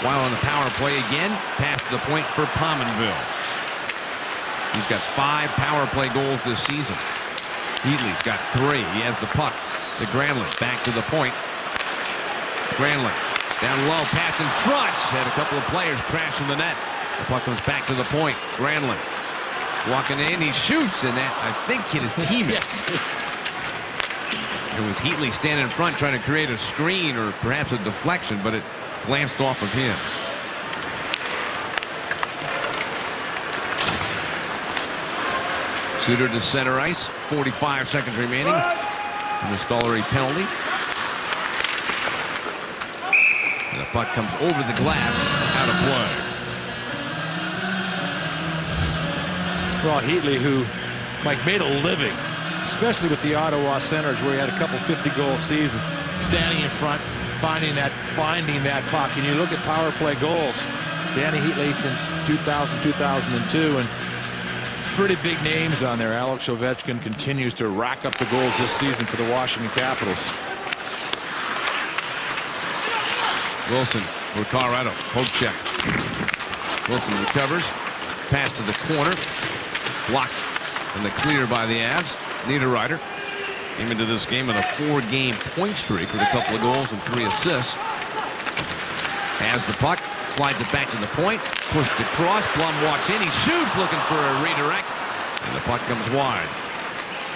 Wild on the power play again. Pass to the point for Pominville. He's got 5 power play goals this season. Heatley's got 3. He has the puck to Granlund. Back to the point. Granlund down low. Pass in front. Had a couple of players crash in the net. The puck comes back to the point. Granlund walking in. He shoots, and that, I think, hit his teammates. It was Heatley standing in front trying to create a screen or perhaps a deflection, but it glanced off of him. Suter to center ice. 45 seconds remaining. And the Stollery penalty. And the puck comes over the glass, out of play. Well, Heatley, who, Mike, made a living, especially with the Ottawa Senators, where he had a couple 50-goal seasons, standing in front, finding that puck. And you look at power play goals, Danny Heatley since 2000, 2002, and pretty big names on there. Alex Ovechkin continues to rack up the goals this season for the Washington Capitals. Wilson for Colorado. Poke check. Wilson recovers. Pass to the corner. Blocked and the clear by the Avs. Niederreiter came into this game on a 4-game point streak with a couple of goals and 3 assists. Has the puck. Slides it back to the point. Pushed across. Blum walks in. He shoots, looking for a redirect. And the puck comes wide.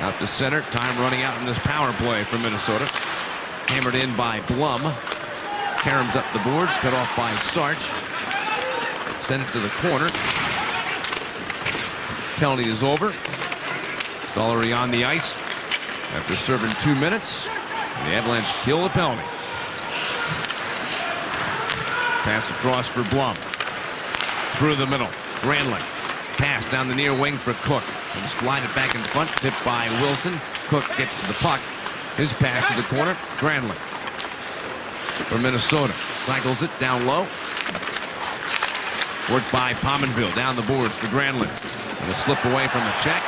Out to center. Time running out in this power play for Minnesota. Hammered in by Blum. Caroms up the boards. Cut off by Sarch. Send it to the corner. Penalty is over. Stollery on the ice after serving 2 minutes. The Avalanche kill the penalty. Pass across for Blum. Through the middle. Granlund. Pass down the near wing for Cook. And slide it back in front. Tipped by Wilson. Cook gets to the puck. His pass to the corner. Granlund. For Minnesota. Cycles it down low. Worked by Pominville. Down the boards for Granlund. And a slip away from the check.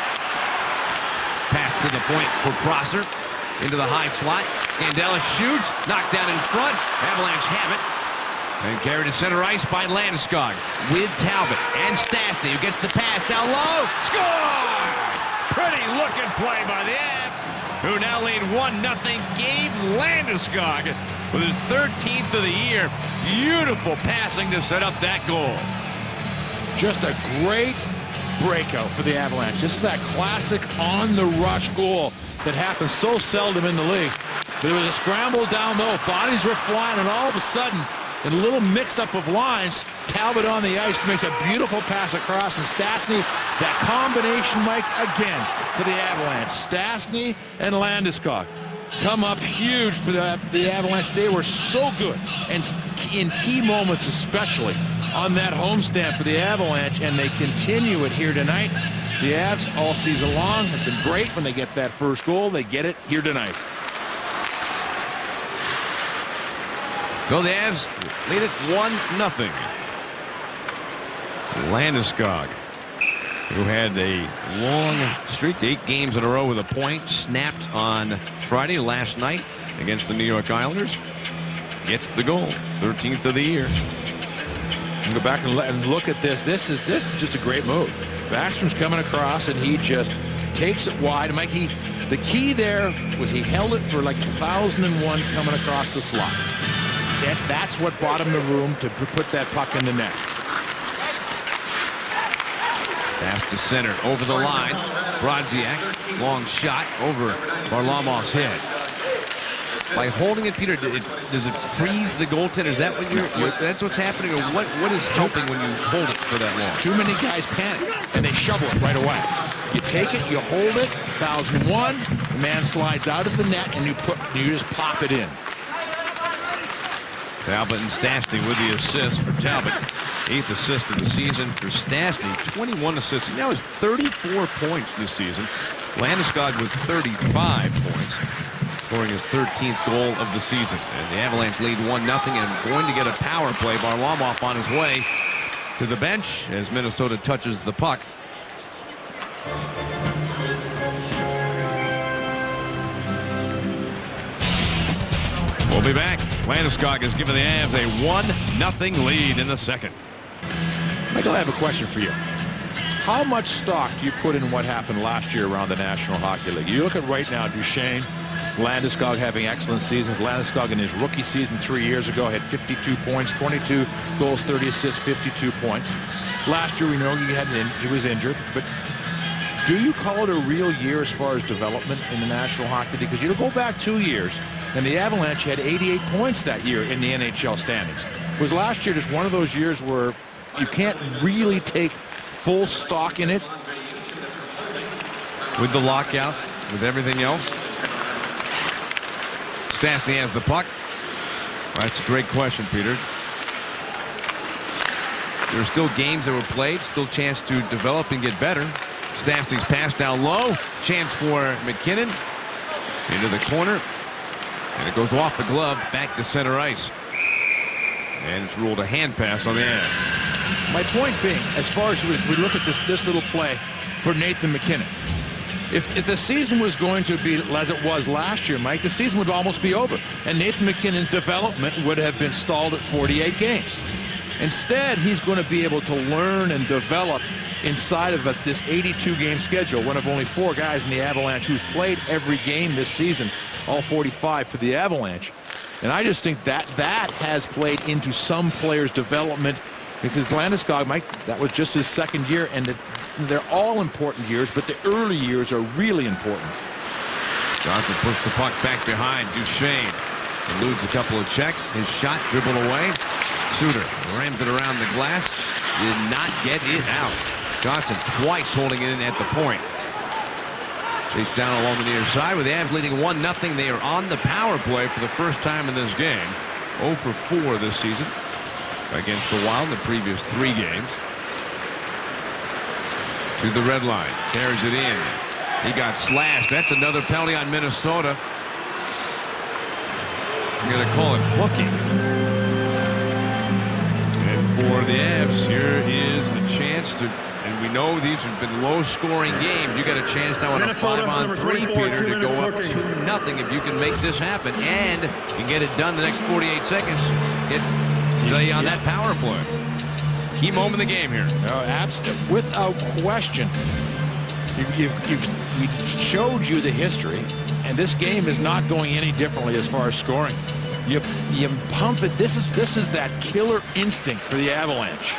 Pass to the point for Prosser. Into the high slot. Scandella shoots. Knocked down in front. Avalanche have it. And carried to center ice by Landeskog with Talbot and Stastny, who gets the pass down low. Score! Pretty looking play by the Avs, who now lead 1-0. Gabe Landeskog with his 13th of the year. Beautiful passing to set up that goal. Just a great breakout for the Avalanche. This is that classic on-the-rush goal that happens so seldom in the league. But it was a scramble down low. Bodies were flying, and all of a sudden, in a little mix-up of lines, Talbot on the ice makes a beautiful pass across, and Stastny, that combination, Mike, again, for the Avalanche. Stastny and Landeskog come up huge for the Avalanche. They were so good, and in key moments especially, on that homestand for the Avalanche, and they continue it here tonight. The Avs all season long have been great when they get that first goal. They get it here tonight. So the Avs lead it 1-0. Landeskog, who had a long streak, 8 games in a row with a point, snapped on Friday last night against the New York Islanders, gets the goal, 13th of the year. And go back and look at this. This is just a great move. Backstrom's coming across, and he just takes it wide. Mike, the key there was he held it for like 1,001 coming across the slot. That's what bought him the room to put that puck in the net. Pass to center, over the line. Brodziak, long shot over Varlamov's head. By holding it, Peter, does it freeze the goaltender? Is that what that's what's happening, or what is helping when you hold it for that long? Too many guys panic, and they shovel it right away. You take it, you hold it, 1,001, the man slides out of the net, and you just pop it in. Talbot and Stastny with the assist for Talbot. 8th assist of the season for Stastny. 21 assists. He now has 34 points this season. Landeskog with 35 points, scoring his 13th goal of the season. And the Avalanche lead 1-0 and going to get a power play. Varlamov on his way to the bench as Minnesota touches the puck. We'll be back. Landeskog has given the Avs a 1-0 lead in the second. Michael, I have a question for you. How much stock do you put in what happened last year around the National Hockey League? You look at right now, Duchesne, Landeskog having excellent seasons. Landeskog in his rookie season 3 years ago had 52 points, 22 goals, 30 assists, 52 points. Last year we know he was injured, but do you call it a real year as far as development in the National Hockey League? Because you go back 2 years, and the Avalanche had 88 points that year in the NHL standings. Was last year just one of those years where you can't really take full stock in it? With the lockout, with everything else? Stastny has the puck. That's a great question, Peter. There are still games that were played, still chance to develop and get better. Stastny's pass down low. Chance for McKinnon. Into the corner. And it goes off the glove back to center ice. And it's ruled a hand pass on the end. My point being, as far as we look at this little play for Nathan McKinnon, if the season was going to be as it was last year, Mike, the season would almost be over. And Nathan McKinnon's development would have been stalled at 48 games. Instead, he's going to be able to learn and develop inside of this 82-game schedule, one of only 4 guys in the Avalanche who's played every game this season, all 45 for the Avalanche. And I just think that has played into some players' development, because Landeskog, Mike, that was just his second year, and they're all important years, but the early years are really important. Johnson pushed the puck back behind Duchesne. Eludes a couple of checks. His shot dribbled away. Suter rams it around the glass. Did not get it out. Johnson twice holding it in at the point. Chased down along the near side with the Avs leading 1-0. They are on the power play for the first time in this game. 0 for 4 this season against the Wild in the previous 3 games. To the red line. Carries it in. He got slashed. That's another penalty on Minnesota. I'm going to call it hooking. And for the Avs, here is a chance to, and we know these have been low-scoring games. You got a chance now on a 5-on-3, Peter, to go up 2-0 if you can make this happen, and you get it done the next 48 seconds. Stay on that power play. Key moment of the game here. Without question. We've showed you the history, and this game is not going any differently as far as scoring. You pump it. This is that killer instinct for the Avalanche.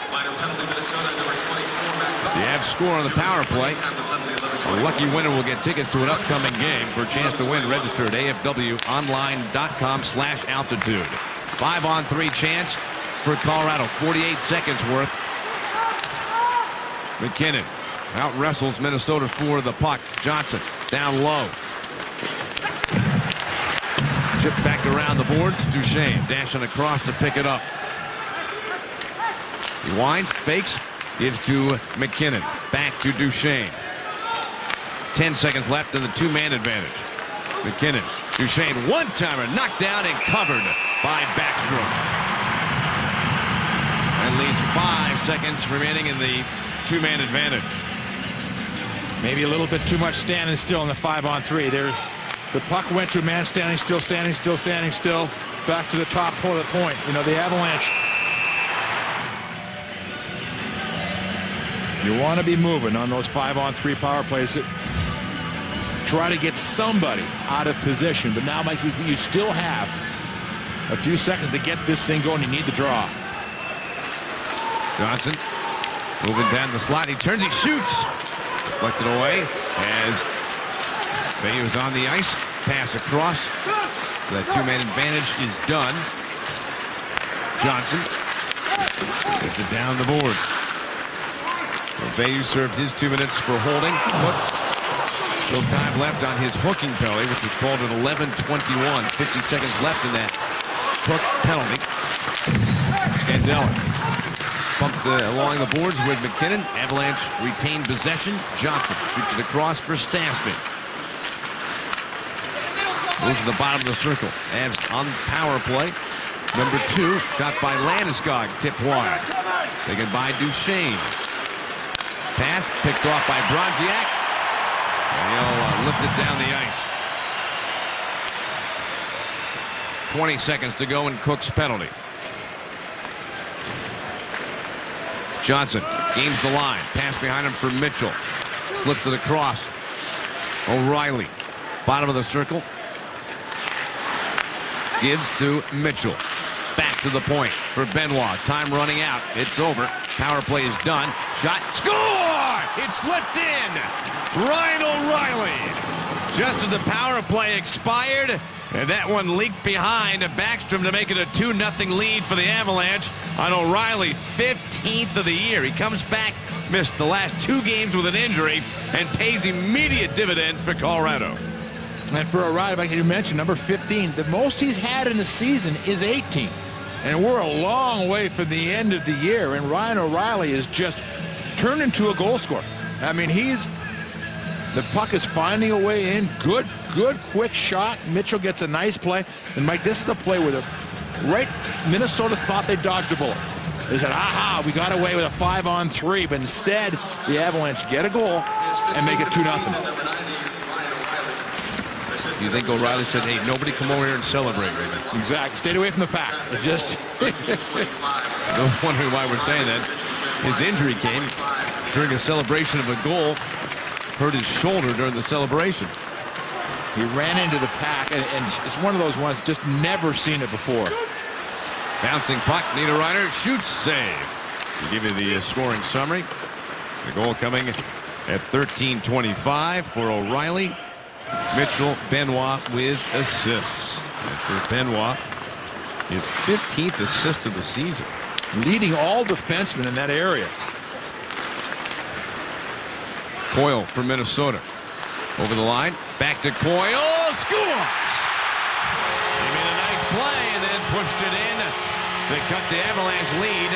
The Avs score on the power play. A lucky winner will get tickets to an upcoming game. For a chance to win, register at afwonline.com/altitude. 5-on-3 chance for Colorado. 48 seconds worth. McKinnon out wrestles Minnesota for the puck. Johnson down low. Chipped back around the boards. Duchesne dashing across to pick it up. He winds, fakes, gives to McKinnon. Back to Duchesne. 10 seconds left in the 2-man advantage. McKinnon, Duchesne, one-timer, knocked down and covered by Backstrom. And leaves 5 seconds remaining in the 2-man advantage. Maybe a little bit too much standing still in the 5-on-3. The puck went to a man standing still, back to the top of the point. You know, the Avalanche, you want to be moving on those 5-on-3 power plays. Try to get somebody out of position. But now, Mike, you still have a few seconds to get this thing going. You need the draw. Johnson moving down the slot. He turns, he shoots. Deflected away as Bayou is on the ice. Pass across. That 2-man advantage is done. Johnson gets it down the board. Bayou served his 2 minutes for holding. Still time left on his hooking penalty, which was called at 11:21. 50 seconds left in that hook penalty. Scandella bumped along the boards with McKinnon. Avalanche retained possession. Johnson shoots it across for Stastny. Moves to the bottom of the circle. Avs on power play. Number 2, shot by Landeskog, tipped wide. Taken by Duchesne. Pass picked off by Bronziak. And he'll lift it down the ice. 20 seconds to go in Cook's penalty. Johnson gains the line. Pass behind him for Mitchell. Slips it across. O'Reilly. Bottom of the circle. Gives to Mitchell. Back to the point for Benoit. Time running out. It's over. Power play is done. Shot. Score! It slipped in. Ryan O'Reilly. Just as the power play expired, and that one leaked behind Backstrom to make it a 2-0 lead for the Avalanche on O'Reilly, 15th of the year. He comes back, missed the last 2 games with an injury, and pays immediate dividends for Colorado. And for O'Reilly, like you mentioned, number 15, the most he's had in a season is 18. And we're a long way from the end of the year, and Ryan O'Reilly is just turned into a goal scorer. I mean, the puck is finding a way in. Good, quick shot. Mitchell gets a nice play. And, Mike, this is a play where Minnesota thought they dodged a bullet. They said, aha, we got away with a 5-on-3, but instead, the Avalanche get a goal and make it 2-0. You think O'Reilly said, hey, nobody come over here and celebrate, Raymond? Exactly. Stayed away from the pack. It's just... No wondering why we're saying that. His injury came during a celebration of a goal. Hurt his shoulder during the celebration. He ran into the pack, and it's one of those ones, just never seen it before. Bouncing puck, Niederreiter shoots, save. To give you the scoring summary, the goal coming at 13:25 for O'Reilly. Mitchell, Benoit with assists. And for Benoit, his 15th assist of the season. Leading all defensemen in that area. Coyle for Minnesota. Over the line. Back to Coyle. Scores! He made a nice play and then pushed it in. They cut the Avalanche lead.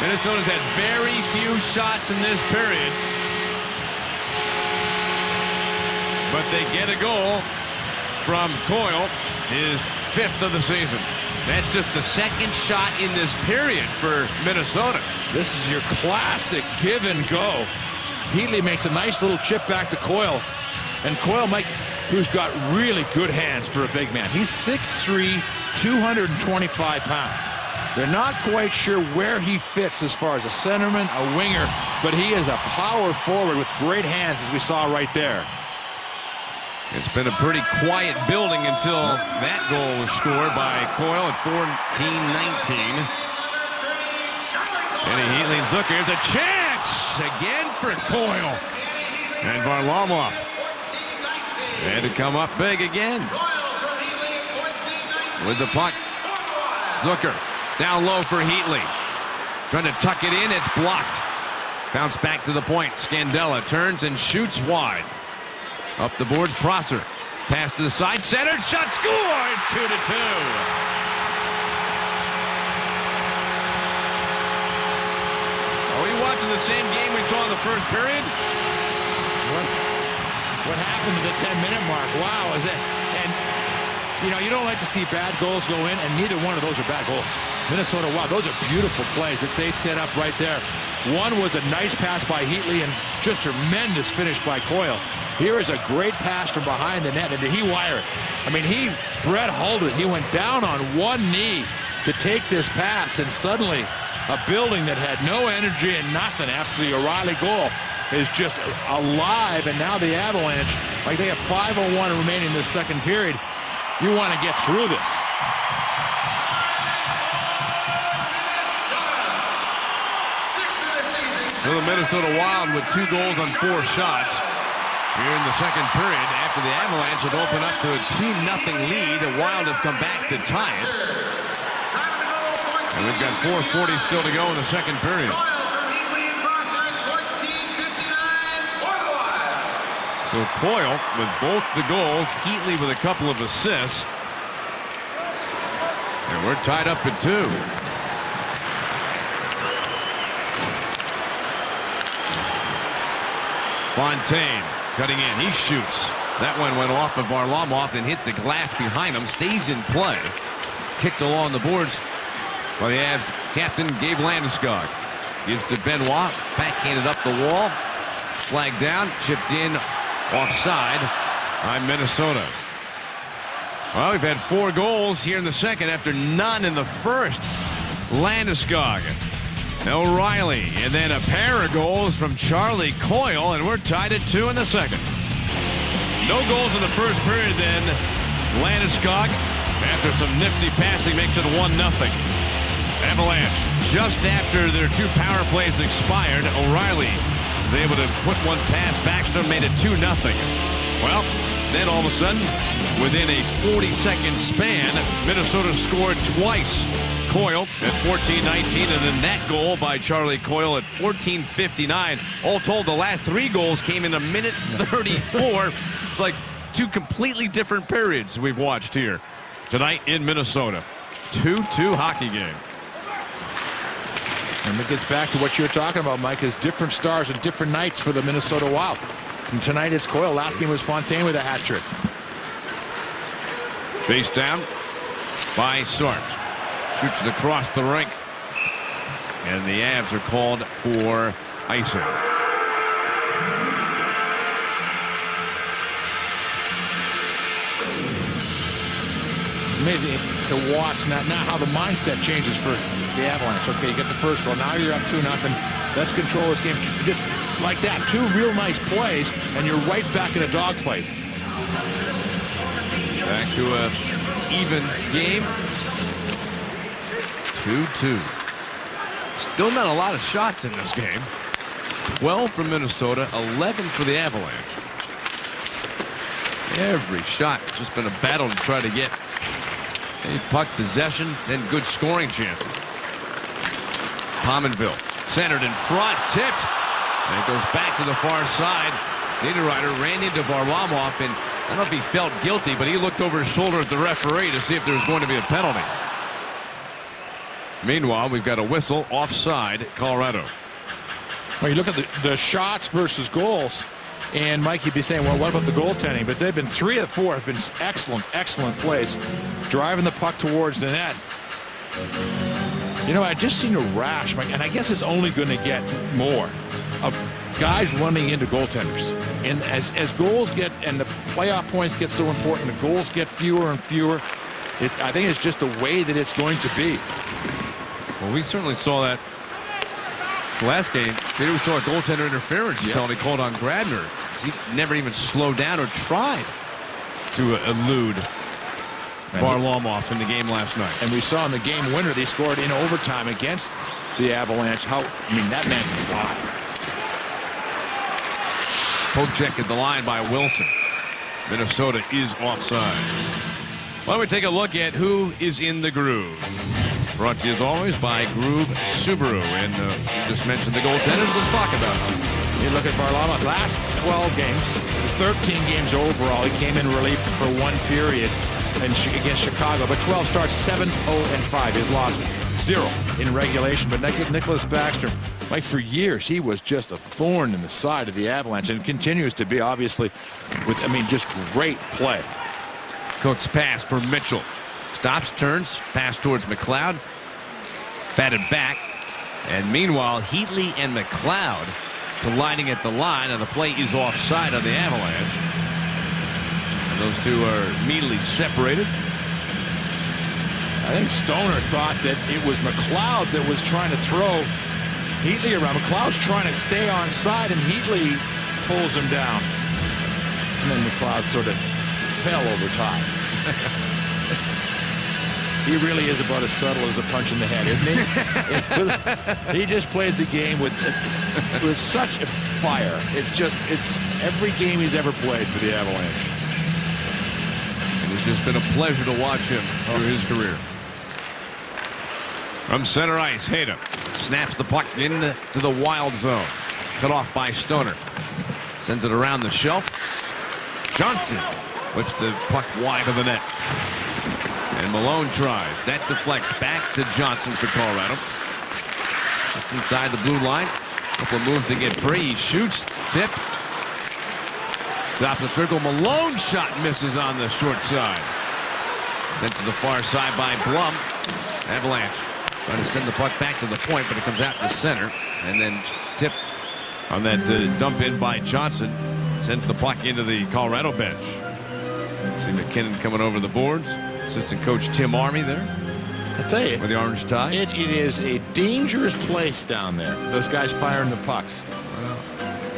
Minnesota's had very few shots in this period. But they get a goal from Coyle, his 5th of the season. That's just the 2nd shot in this period for Minnesota. This is your classic give and go. Heatley makes a nice little chip back to Coyle. And Coyle, Mike, who's got really good hands for a big man. He's 6'3", 225 pounds. They're not quite sure where he fits as far as a centerman, a winger, but he is a power forward with great hands, as we saw right there. It's been a pretty quiet building until that goal was scored by Coyle at 14:19. Kenny Heatley and Zucker. Here's a chance again for Coyle. And Varlamov had to come up big again. With the puck. Zucker down low for Heatley. Trying to tuck it in. It's blocked. Bounce back to the point. Scandella turns and shoots wide. Up the board, Prosser. Pass to the side, center, shot, score! It's 2-2. Are we watching the same game we saw in the first period? What happened to the 10-minute mark? Wow, is it? And, you know, you don't like to see bad goals go in, and neither one of those are bad goals. Minnesota, wow, those are beautiful plays that they set up right there. One was a nice pass by Heatley and just tremendous finish by Coyle. Here is a great pass from behind the net, and did he wire it? I mean, Brett Hull, he went down on one knee to take this pass, and suddenly a building that had no energy and nothing after the O'Reilly goal is just alive, and now the Avalanche, like they have 5:01 remaining in this second period. You want to get through this. So the Minnesota Wild with 2 goals on 4 shots here in the second period after the Avalanche have opened up to a 2-0 lead. The Wild have come back to tie it. And we've got 4:40 still to go in the second period. So Coyle with both the goals, Heatley with a couple of assists. And We're tied up at 2. Fontaine cutting in. He shoots. That one went off of Varlamov and hit the glass behind him. Stays in play. Kicked along the boards by the Avs captain Gabe Landeskog. Gives to Benoit. Backhanded up the wall. Flag down. Chipped in. Offside by Minnesota. Well, we've had 4 goals here in the second after none in the first. Landeskog. O'Reilly, and then a pair of goals from Charlie Coyle, and we're tied at 2 in the second. No goals in the first period then. Landeskog, after some nifty passing, makes it 1-0. Avalanche, just after their 2 power plays expired, O'Reilly was able to put one past Backstrom, made it 2-0. Well, then all of a sudden, within a 40-second span, Minnesota scored twice. Coyle at 14:19, and then that goal by Charlie Coyle at 14:59. All told, the last 3 goals came in a minute 34. It's like 2 completely different periods we've watched here tonight in Minnesota. 2-2 hockey game. And it gets back to what you were talking about, Mike, is different stars and different nights for the Minnesota Wild. And tonight it's Coyle. Last game was Fontaine with a hat trick. Face down by Sarge. Shoots it across the rink. And the Avs are called for icing. Amazing to watch now how the mindset changes for the Avalanche. Okay, you get the first goal. Now you're up 2-0. Let's control this game. Just like that. 2 real nice plays, and you're right back in a dogfight. Back to a even game. 2-2. Still not a lot of shots in this game. 12 from Minnesota, 11 for the Avalanche. Every shot has just been a battle to try to get a puck possession, then good scoring chances. Pominville centered in front, tipped, and it goes back to the far side. Niederreiter ran into Varlamov, and I don't know if he felt guilty, but he looked over his shoulder at the referee to see if there was going to be a penalty. Meanwhile, we've got a whistle offside, Colorado. Well, you look at the shots versus goals, and Mike, you'd be saying, well, what about the goaltending? But they've been 3 of 4 have been excellent plays, driving the puck towards the net. You know, I just seen a rash, Mike, and I guess it's only going to get more of guys running into goaltenders. And as goals get and the playoff points get so important, the goals get fewer and fewer. I think it's just the way that it's going to be. Well, we certainly saw that last game. Maybe we saw a goaltender interference penalty called on Gradner. He never even slowed down or tried to elude Varlamov in the game last night. And we saw in the game winner, they scored in overtime against the Avalanche. That man can fly. Poke check at the line by Wilson. Minnesota is offside. Why don't we take a look at who is in the groove? Brought to you as always by Groove Subaru. And just mentioned the goaltenders. Let's talk about them. You look at Varlamov, last 12 games, 13 games overall. He came in relief for 1 period against Chicago, but 12 starts, 7-0-5. He's lost 0 in regulation. But Nicholas Backstrom, Mike, for years, he was just a thorn in the side of the Avalanche and continues to be, obviously, with, just great play. Cook's pass for Mitchell. Stops, turns, pass towards McLeod. Batted back. And meanwhile, Heatley and McLeod colliding at the line, and the play is offside on the Avalanche. And those two are immediately separated. I think Stoner thought that it was McLeod that was trying to throw Heatley around. McLeod's trying to stay on side, and Heatley pulls him down. And then McLeod sort of fell over top. He really is about as subtle as a punch in the head, isn't he? He just plays the game with such a fire. It's every game he's ever played for the Avalanche. And it's just been a pleasure to watch him through his career. From center ice, Hayden snaps the puck into the Wild zone. Cut off by Stoner. Sends it around the shelf. Johnson whips the puck wide of the net. And And Malone tries. That deflects back to Johnson for Colorado. Just inside the blue line. Couple of moves to get free. He shoots. Tip. Top of the circle. Malone shot misses on the short side. Then to the far side by Blum. Avalanche trying to send the puck back to the point, but it comes out to center. And then tip on that dump in by Johnson. Sends the puck into the Colorado bench. See McKinnon coming over the boards. Assistant coach Tim Army there. I tell you, with the orange tie. It is a dangerous place down there. Those guys firing the pucks.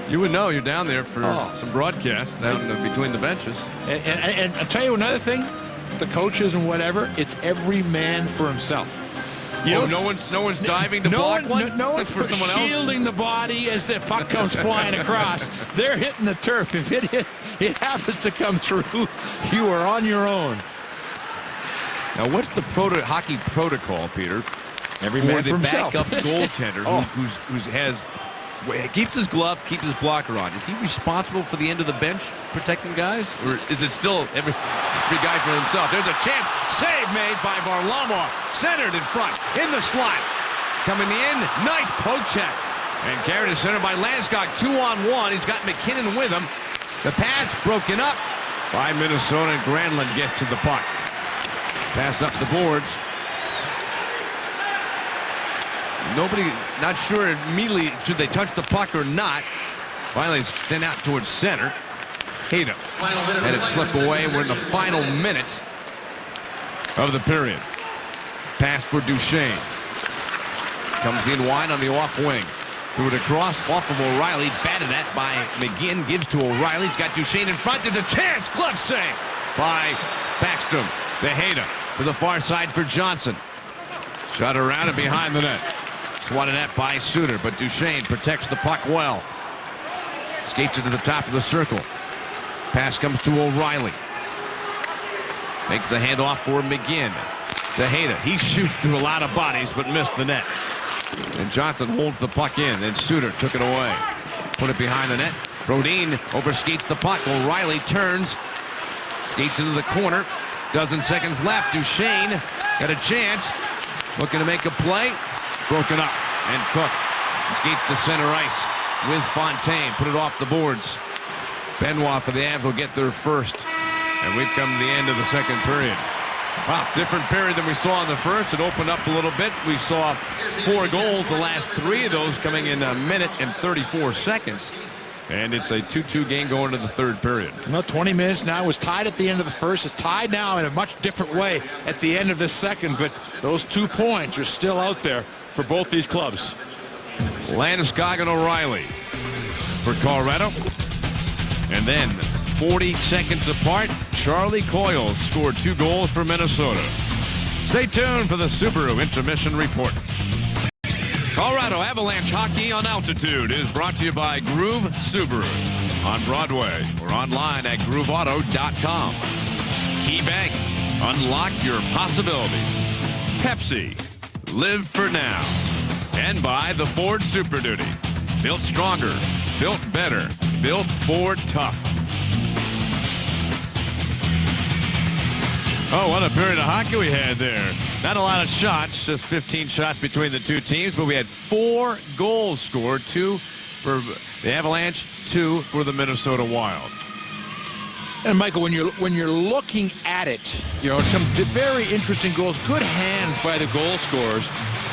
You would know. You're down there for some broadcasts down between the benches. And I'll tell you another thing. The coaches and whatever, it's every man for himself. No one's diving to block one? No one's for someone shielding the body as the puck comes flying across. They're hitting the turf. If it happens to come through, you are on your own. Now, what's the hockey protocol, Peter? Every man for himself. Backup goaltender keeps his glove, keeps his blocker on. Is he responsible for the end of the bench protecting guys? Or is it still every guy for himself? There's a chance. Save made by Varlamov. Centered in front. In the slot. Coming in. Nice poke check. And carried to center by Landeskog. 2-on-1. He's got McKinnon with him. The pass broken up by Minnesota. And Granlund gets to the puck. Pass up the boards. Nobody, not sure immediately should they touch the puck or not. Finally sent out towards center. Hayda had it slip away. We're in the final minute of the period. Pass for Duchesne. Comes in wide on the off wing. Threw it across off of O'Reilly. Batted at by McGinn. Gives to O'Reilly. He's got Duchesne in front. There's a chance. Glove save by Backstrom. The Hayda to the far side for Johnson. Shot around and behind the net. Swatted at by Suter, but Duchesne protects the puck well. Skates it to the top of the circle. Pass comes to O'Reilly. Makes the handoff for McGinn. Hayda. He shoots through a lot of bodies, but missed the net. And Johnson holds the puck in. Then Suter took it away. Put it behind the net. Brodin overskates the puck. O'Reilly turns. Skates into the corner. Dozen seconds left. Duchesne got a chance. Looking to make a play. Broken up. And Cook skates to center ice with Fontaine. Put it off the boards. Benoit for the Avs will get there first. And we've come to the end of the second period. Wow, different period than we saw in the first. It opened up a little bit. We saw 4 goals, the last 3 of those coming in a minute and 34 seconds. And it's a 2-2 game going to the third period. 20 minutes now. It was tied at the end of the first. It's tied now in a much different way at the end of the second. But those 2 points are still out there for both these clubs. Landeskog and O'Reilly for Colorado. And then 40 seconds apart, Charlie Coyle scored 2 goals for Minnesota. Stay tuned for the Subaru Intermission Report. Colorado Avalanche Hockey on Altitude is brought to you by Groove Subaru on Broadway or online at grooveauto.com. Key Bank, unlock your possibilities. Pepsi, live for now. And by the Ford Super Duty. Built stronger, built better, built Ford tough. Oh, what a period of hockey we had there. Not a lot of shots, just 15 shots between the two teams, but we had 4 goals scored, 2 for the Avalanche, 2 for the Minnesota Wild. And Michael, when you're looking at it, some very interesting goals, good hands by the goal scorers.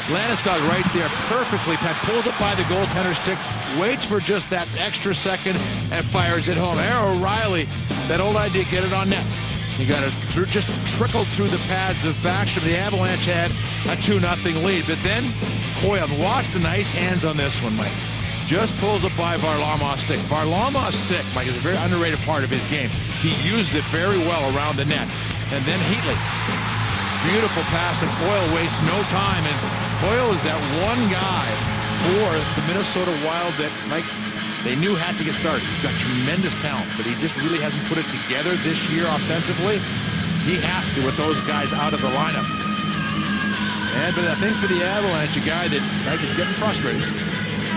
Landeskog right there, perfectly timed, pulls it by the goaltender stick, waits for just that extra second, and fires it home. O'Reilly, that old idea, get it on net. You got it just trickled through the pads of Backstrom. The Avalanche had a 2-0 lead, but then Coyle, watch the nice hands on this one, Mike. Just pulls it by Varlamov's stick. Varlamov's stick, Mike, is a very underrated part of his game. He uses it very well around the net. And then Heatley. Beautiful pass, and Coyle wastes no time. And Coyle is that one guy for the Minnesota Wild that, Mike, they knew had to get started. He's got tremendous talent, but he just really hasn't put it together this year offensively. He has to with those guys out of the lineup. But I think for the Avalanche, a guy that, Mike, is getting frustrated.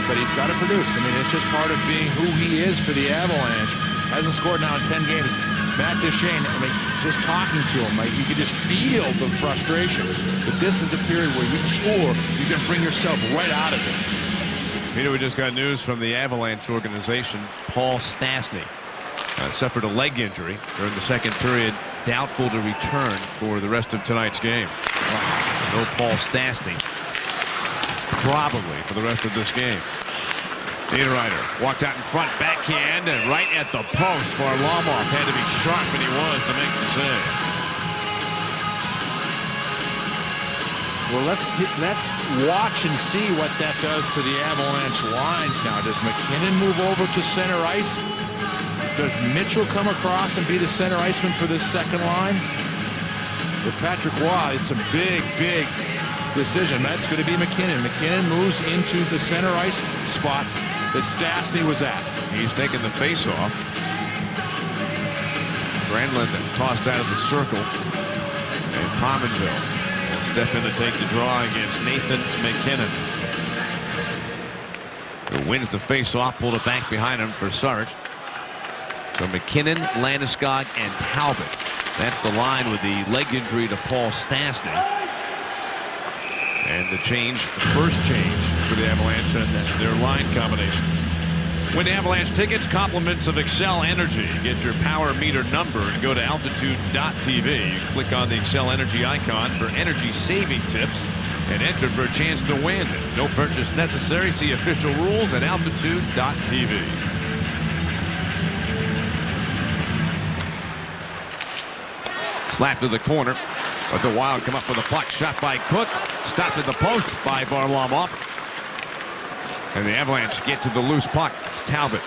But he's got to produce. I mean, it's just part of being who he is for the Avalanche. Hasn't scored now in 10 games. Matt Duchene, just talking to him, you can just feel the frustration. But this is a period where you score, you can bring yourself right out of it. Peter, we just got news from the Avalanche organization. Paul Stastny suffered a leg injury during the second period. Doubtful to return for the rest of tonight's game. No Paul Stastny. Probably for the rest of this game. Niederreiter walked out in front, backhand, and right at the post. Varlamov had to be sharp, and he was, to make the save. Well, let's watch and see what that does to the Avalanche lines now. Does McKinnon move over to center ice? Does Mitchell come across and be the center iceman for this second line? With Patrick Roy, it's a big decision. That's going to be McKinnon. McKinnon moves into the center ice spot that Stastny was at. He's taking the face-off. Granlund tossed out of the circle. And Pominville will step in to take the draw against Nathan McKinnon, who wins the face-off, pulled it back behind him for Sarge. So McKinnon, Landeskog, and Talbot. That's the line with the leg injury to Paul Stastny. And the first change for the Avalanche and their line combination. Win Avalanche tickets, compliments of Xcel Energy. Get your power meter number and go to altitude.tv. You click on the Xcel Energy icon for energy saving tips and enter for a chance to win. No purchase necessary. See official rules at altitude.tv. Slap to the corner, but the Wild come up with a puck. Shot by Cook. Stopped at the post by Varlamov. And the Avalanche get to the loose puck. It's Talbot.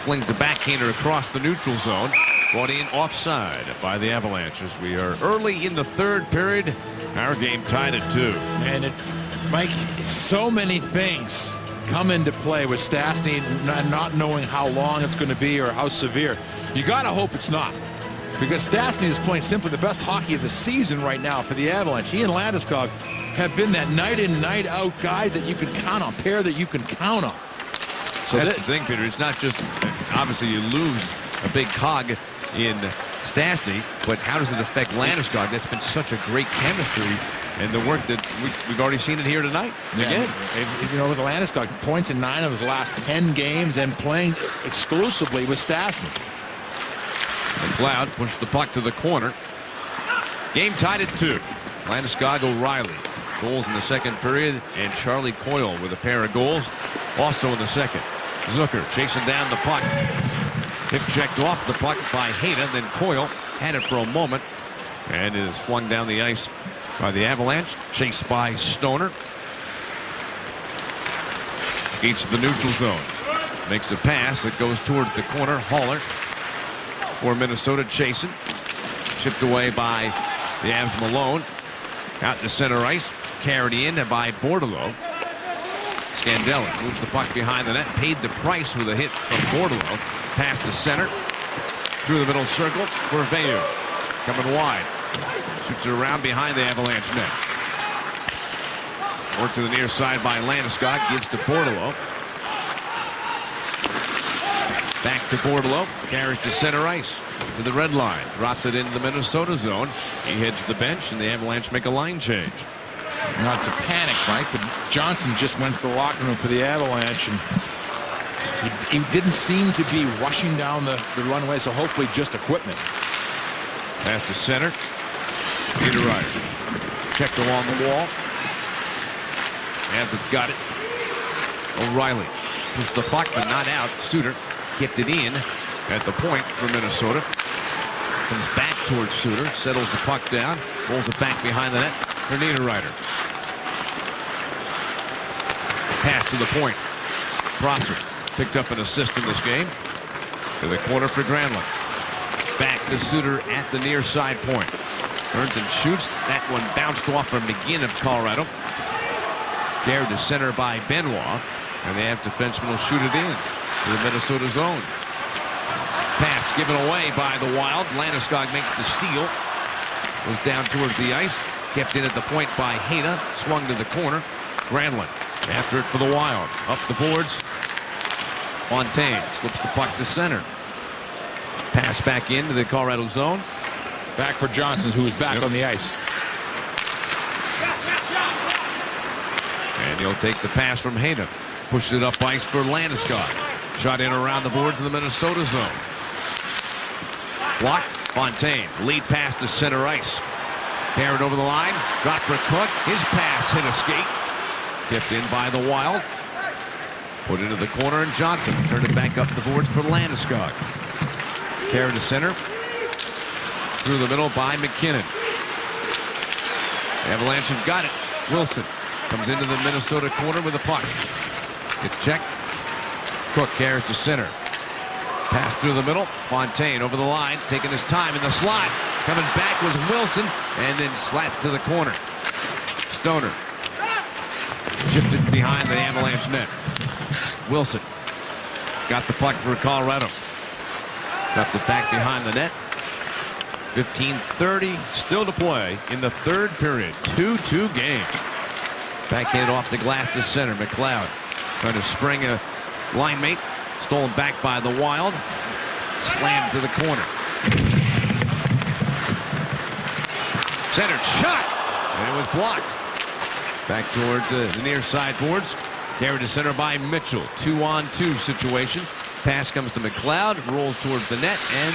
Flings the backhander across the neutral zone. Brought in offside by the Avalanche as we are early in the third period. Our game tied at 2. And Mike, so many things come into play with Stastny not knowing how long it's going to be or how severe. You got to hope it's not. Because Stastny is playing simply the best hockey of the season right now for the Avalanche. He and Landeskog have been that night in, night out guy that you can count on, pair that you can count on. So that's the thing, Peter. It's not just, obviously, you lose a big cog in Stastny, but how does it affect Landeskog? That's been such a great chemistry and the work that we've already seen it here tonight. Yeah. Again. You know, with Landeskog, points in 9 of his last 10 games and playing exclusively with Stastny. McLeod pushed the puck to the corner. Game tied at 2. Landeskog, O'Reilly. Goals in the second period, and Charlie Coyle with a pair of goals also in the second. Zucker chasing down the puck. Hip checked off the puck by Hayda, then Coyle had it for a moment and is flung down the ice by the Avalanche. Chased by Stoner. Skates to the neutral zone. Makes a pass that goes towards the corner. Haller for Minnesota chasing. Chipped away by the Avs Malone. Out to center ice. Carried in by Bordeleau. Scandella moves the puck behind the net. Paid the price with a hit from Bordeleau. Pass to center. Through the middle circle for Veilleux. Coming wide. Shoots it around behind the Avalanche net. Work to the near side by Landeskog. Gives to Bordeleau. Back to Bordeleau. Carries to center ice. To the red line. Drops it into the Minnesota zone. He heads to the bench, and the Avalanche make a line change. Not to panic, Mike, but Johnson just went to the locker room for the Avalanche, and he didn't seem to be rushing down the runway, so hopefully just equipment. Pass to center. Niederreiter. Checked along the wall. Hasn't got it. O'Reilly pushed the puck, but not out. Suter kept it in at the point for Minnesota. Comes back towards Suter. Settles the puck down. Rolls it back behind the net for Niederreiter. Pass to the point. Prosser picked up an assist in this game. To the corner for Granlund. Back to Suter at the near side point. Turns and shoots. That one bounced off from McGinn of Colorado. Carried to center by Benoit. And the Avs defenseman will shoot it in to the Minnesota zone. Pass given away by the Wild. Landeskog makes the steal. Goes down towards the ice. Kept in at the point by Hayda. Swung to the corner. Granlund after it for the Wild. Up the boards. Fontaine slips the puck to center. Pass back into the Colorado zone. Back for Johnson, who is back on the ice. And he'll take the pass from Hayden. Pushes it up ice for Landeskog. Shot in around the boards in the Minnesota zone. Blocked. Fontaine. Lead pass to center ice. Carried over the line. Dropped for Cook. His pass hit a skate. Tipped in by the Wild. Put into the corner, and Johnson turned it back up the boards for Landeskog. Carried to center. Through the middle by McKinnon. Avalanche have got it. Wilson comes into the Minnesota corner with the puck. It's checked. Cook carries to center. Pass through the middle. Fontaine over the line, taking his time in the slot. Coming back was Wilson, and then slapped to the corner. Stoner shifted behind the Avalanche net. Wilson got the puck for Colorado. Got it back behind the net. 15:30 still to play in the third period. 2-2 game. Backhand off the glass to center. McLeod trying to spring a line mate. Stolen back by the Wild. Slammed to the corner. Centered shot. And it was blocked. Back towards the near side boards. Carried to center by Mitchell. 2-on-2 situation. Pass comes to McLeod. Rolls towards the net. And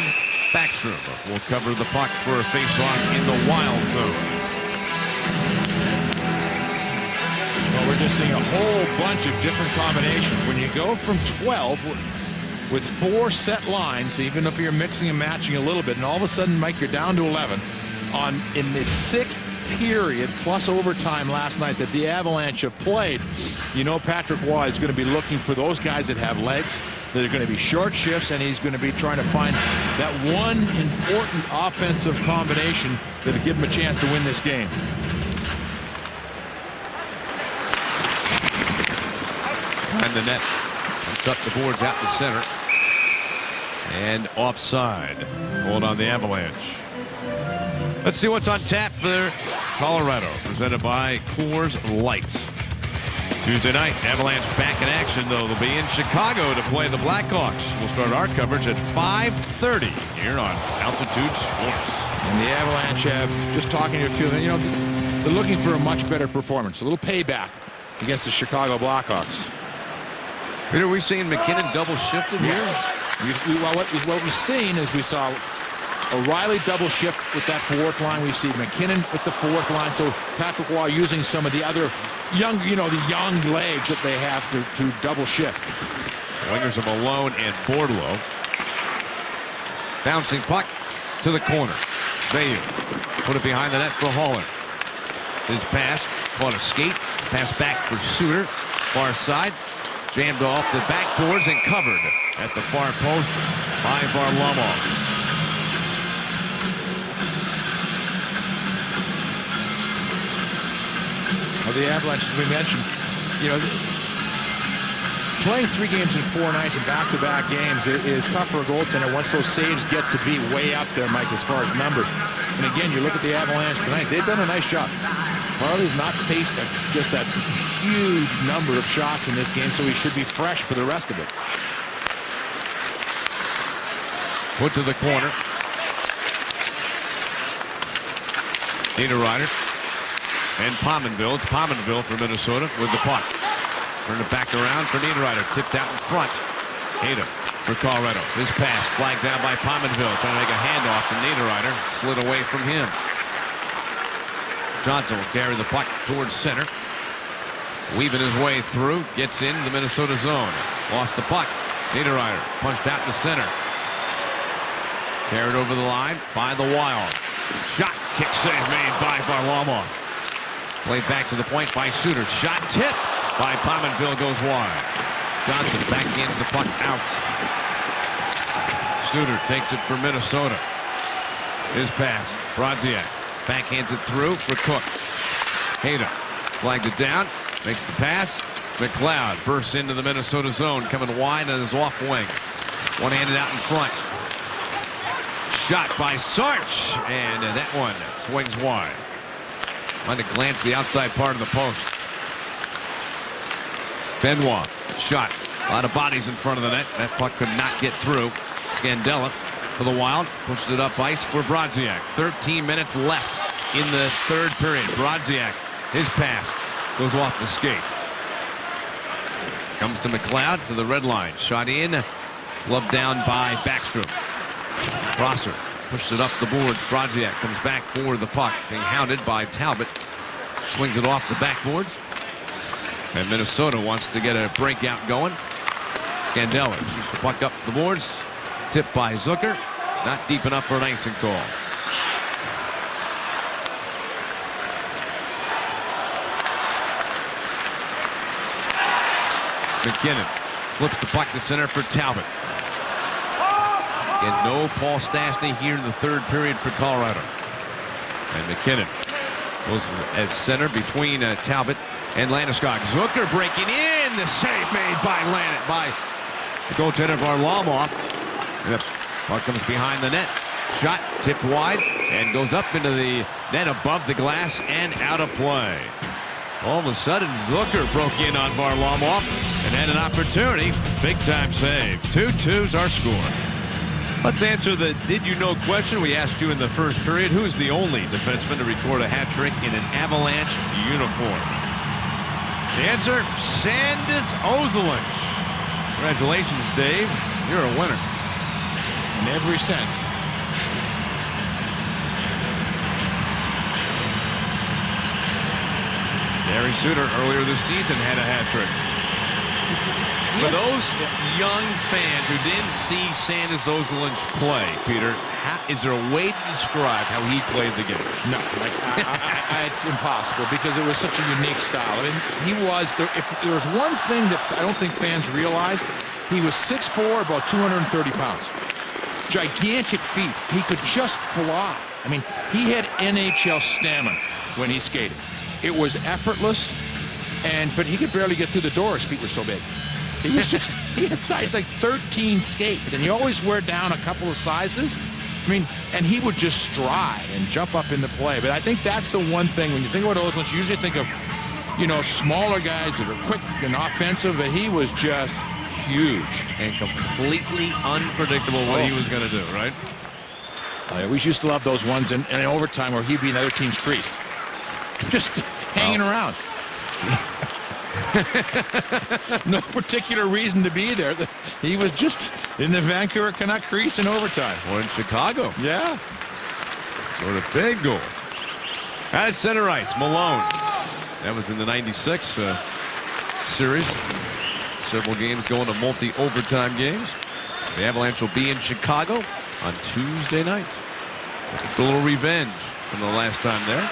Backstrom will cover the puck for a face-off in the Wild zone. Well, we're just seeing a whole bunch of different combinations. When you go from 12 with 4 set lines, even if you're mixing and matching a little bit, and all of a sudden, Mike, you're down to 11 in the 6th period plus overtime last night that the Avalanche have played. You know Patrick Roy is going to be looking for those guys that have legs, that are going to be short shifts, and he's going to be trying to find that one important offensive combination that will give him a chance to win this game. Behind the net. Comes up the boards out to center. And offside. Hold on the Avalanche. Let's see what's on tap for Colorado. Presented by Coors Light. Tuesday night, Avalanche back in action, though. They'll be in Chicago to play the Blackhawks. We'll start our coverage at 5:30 here on Altitude Sports. And the Avalanche have, just talking to a few, you know, they're looking for a much better performance, a little payback against the Chicago Blackhawks. Peter, we've seen McKinnon double shifted here. What we've seen is we saw O'Reilly double shift with that fourth line. We see McKinnon with the fourth line. So Patrick Roy using some of the other young, the young legs that they have to double shift. Wingers of Malone and Bordeleau. Bouncing puck to the corner. Bayou put it behind the net for Haller. His pass caught a skate. Pass back for Suter. Far side. Jammed off the backboards and covered at the far post by Varlamov. The Avalanche, as we mentioned, playing 3 games in 4 nights and back-to-back games is tough for a goaltender once those saves get to be way up there, Mike, as far as numbers. And again, you look at the Avalanche tonight, they've done a nice job. Farley's not faced just that huge number of shots in this game, so he should be fresh for the rest of it. Put to the corner. Niederreiter. And Pominville. It's Pominville for Minnesota with the puck. Turn it back around for Niederreiter. Tipped out in front. Hayden for Colorado. His pass flagged down by Pominville. Trying to make a handoff to Niederreiter. Slid away from him. Johnson will carry the puck towards center. Weaving his way through. Gets in the Minnesota zone. Lost the puck. Niederreiter punched out to center. Carried over the line by the Wild. Shot. Kick save made by Varlamov. Played back to the point by Suter. Shot tip by Pominville goes wide. Johnson back into the puck out. Suter takes it for Minnesota. His pass. Brodziak backhands it through for Cook. Hayden flagged it down. Makes the pass. McLeod bursts into the Minnesota zone. Coming wide on his off wing. One-handed out in front. Shot by Sarch. And that one swings wide. Trying to glance the outside part of the post. Benoit shot. A lot of bodies in front of the net. That puck could not get through. Scandella for the Wild. Pushes it up ice for Brodziak. 13 minutes left in the third period. Brodziak, his pass goes off the skate. Comes to McLeod to the red line. Shot in. Gloved down by Backstrom. Prosser pushes it up the boards. Brodziak comes back for the puck. Being hounded by Talbot. Swings it off the backboards. And Minnesota wants to get a breakout going. Scandella shoots the puck up the boards. Tipped by Zucker. Not deep enough for an icing call. McKinnon flips the puck to center for Talbot. And no Paul Stastny here in the third period for Colorado. And McKinnon goes at center between Talbot and Landeskog. Zucker breaking in. The save made by the goaltender Varlamov. And the puck comes behind the net. Shot tipped wide and goes up into the net above the glass and out of play. All of a sudden, Zucker broke in on Varlamov and had an opportunity. Big-time save. 2-2's our score. Let's answer the did you know question we asked you in the first period. Who's the only defenseman to record a hat trick in an Avalanche uniform? The answer, Sandis Ozolinsh. Congratulations, Dave. You're a winner. In every sense. Gary Suter earlier this season had a hat trick. For those young fans who didn't see Sandis Ozolinsh play, Peter, is there a way to describe how he played the game? No, it's impossible because it was such a unique style. I mean, he was, if there was one thing that I don't think fans realized, he was 6'4", about 230 pounds. Gigantic feet. He could just fly. I mean, he had NHL stamina when he skated. It was effortless, but he could barely get through the door. His feet were so big. He was just, he had size like 13 skates, and you always wear down a couple of sizes. I mean, and he would just stride and jump up into play. But I think that's the one thing, when you think about Ozolinsh, you usually think of, smaller guys that are quick and offensive, but he was just huge. And completely unpredictable what he was going to do, right? I always used to love those ones in overtime where he'd be in the other team's crease. Just hanging around. No particular reason to be there. He was just in the Vancouver Canuck crease in overtime. Or in Chicago. Yeah. Sort of big goal. At center ice, Malone. That was in the 96 series. Several games going to multi-overtime games. The Avalanche will be in Chicago on Tuesday night. A little revenge from the last time there.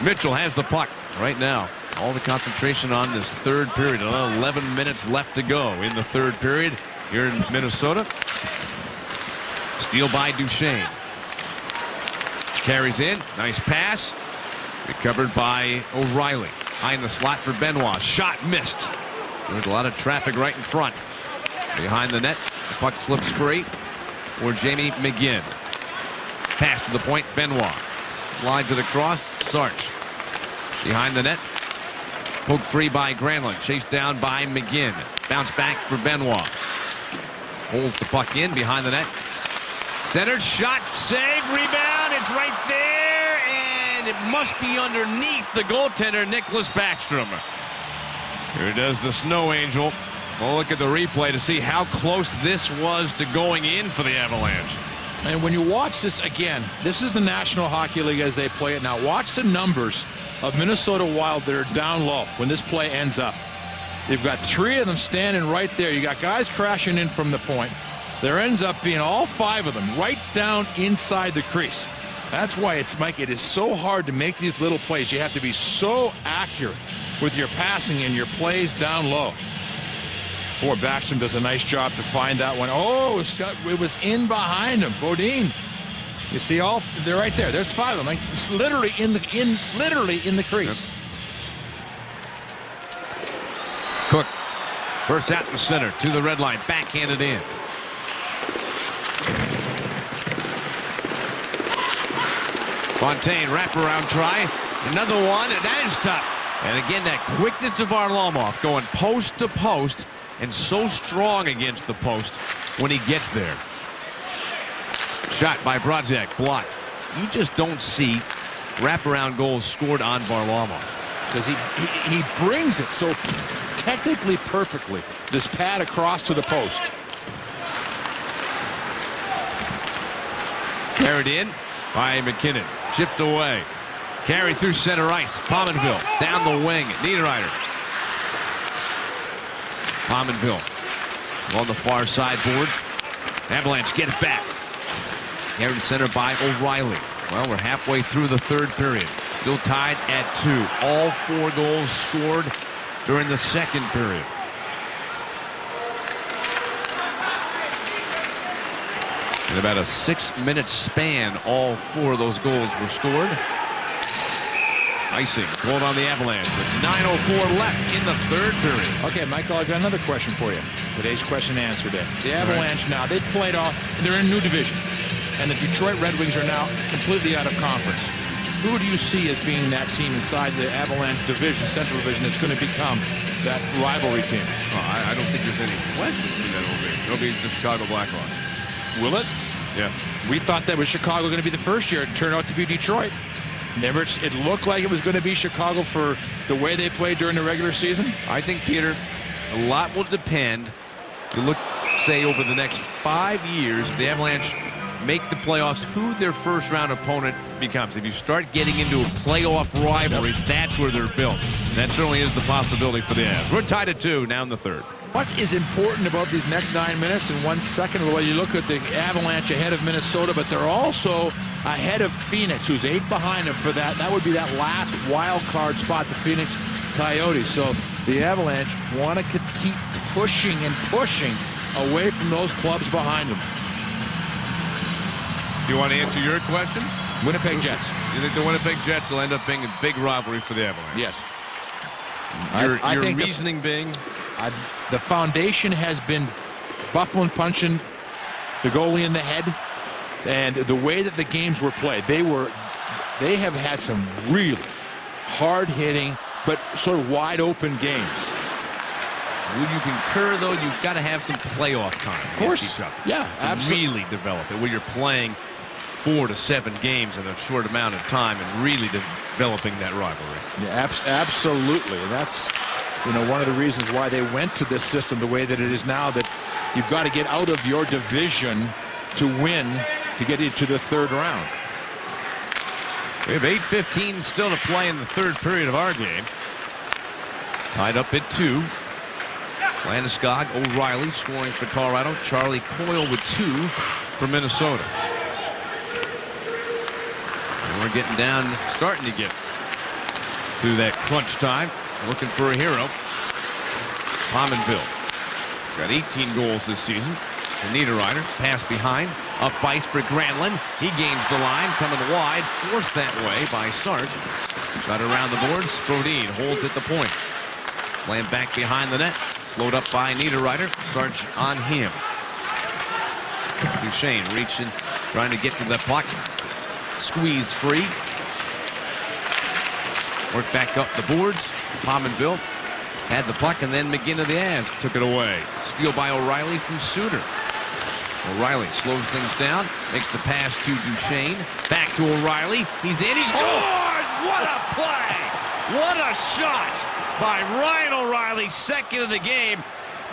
Mitchell has the puck right now. All the concentration on this third period. 11 minutes left to go in the third period here in Minnesota. Steal by Duchesne. Carries in. Nice pass. Recovered by O'Reilly. High in the slot for Benoit. Shot missed. There's a lot of traffic right in front. Behind the net. The puck slips free for Jamie McGinn. Pass to the point. Benoit. Slides it across. Sarch. Behind the net. Poked free by Granlund. Chased down by McGinn. Bounce back for Benoit. Holds the puck in behind the net. Centered shot. Save. Rebound. It's right there. And it must be underneath the goaltender, Nicholas Backstrom. Here does the Snow Angel. We'll look at the replay to see how close this was to going in for the Avalanche. And when you watch this again, this is the National Hockey League as they play it now. Watch the numbers of Minnesota Wild that are down low when this play ends up. You've got 3 of them standing right there. You got guys crashing in from the point. There ends up being all 5 of them right down inside the crease. That's why it's, Mike, it is so hard to make these little plays. You have to be so accurate with your passing and your plays down low. Boy, Backstrom does a nice job to find that one. Oh, it was in behind him. Bodine. You see they're right there. There's 5 of them. Like, it's literally in the crease. Yep. Cook bursts out in the center to the red line. Backhanded in. Fontaine wraparound try. Another one, and that is tough. And again, that quickness of Varlamov going post to post and so strong against the post when he gets there. Shot by Brodziak, blocked. You just don't see wraparound goals scored on Varlamov. Because he brings it so technically perfectly. This pad across to the post. Carried in by McKinnon. Chipped away. Carried through center ice. Pominville down the wing. Niederreiter. Pominville on the far side boards. Avalanche get it back. Carried to center by O'Reilly. Well, we're halfway through the third period. Still tied at 2. All 4 goals scored during the second period. In about a 6-minute span, all 4 of those goals were scored. Icing called on the Avalanche with 9:04 left in the third period. Okay, Michael, I've got another question for you. Today's question and answer day. The Avalanche now, they've played off, they're in a new division. And the Detroit Red Wings are now completely out of conference. Who do you see as being that team inside the Avalanche division, Central Division, that's going to become that rivalry team? I don't think there's any question who that will be. It'll be the Chicago Blackhawks. Will it? Yes. We thought that was Chicago going to be the first year. It turned out to be Detroit. It looked like it was going to be Chicago for the way they played during the regular season. I think, Peter, a lot will depend. You look, say, over the next 5 years, the Avalanche make the playoffs, who their first round opponent becomes. If you start getting into a playoff rivalry, that's where they're built. And that certainly is the possibility for the Avs. We're tied at 2 now in the third. What is important about these next 9 minutes and 1 second? Well, you look at the Avalanche ahead of Minnesota, but they're also ahead of Phoenix, who's 8 behind them for that. That would be that last wild card spot, the Phoenix Coyotes. So the Avalanche want to keep pushing and pushing away from those clubs behind them. Do you want to answer your question? Winnipeg Jets. You think the Winnipeg Jets will end up being a big rivalry for the Avalanche? Yes. Your reasoning being? The foundation has been Bufflin punching the goalie in the head, and the way that the games were played, they have had some really hard-hitting but sort of wide-open games. Would you concur, though, you've got to have some playoff time? Of course. Yeah, absolutely. Really develop it, where you're playing 4 to 7 games in a short amount of time and really developing that rivalry. Yeah, absolutely. And that's, one of the reasons why they went to this system the way that it is now, that you've got to get out of your division to win to get into the third round. We have 8:15 still to play in the third period of our game. Tied up at 2. Landeskog, O'Reilly scoring for Colorado. Charlie Coyle with 2 for Minnesota. And we're getting down, starting to get to that crunch time. Looking for a hero. Pominville. He's got 18 goals this season. And Niederreiter, pass behind. Up ice for Granlund. He gains the line, coming wide. Forced that way by Sarge. Shot around the boards. Brodin holds at the point. Slammed back behind the net. Slowed up by Niederreiter. Sarge on him. Duchesne reaching, trying to get to the puck. Squeezed free. Work back up the boards. Pominville had the puck, and then McGinn of the Avs took it away. Steal by O'Reilly from Suter. O'Reilly slows things down, makes the pass to Duchesne. Back to O'Reilly. He's in. He scored! What a play! What a shot by Ryan O'Reilly, second of the game.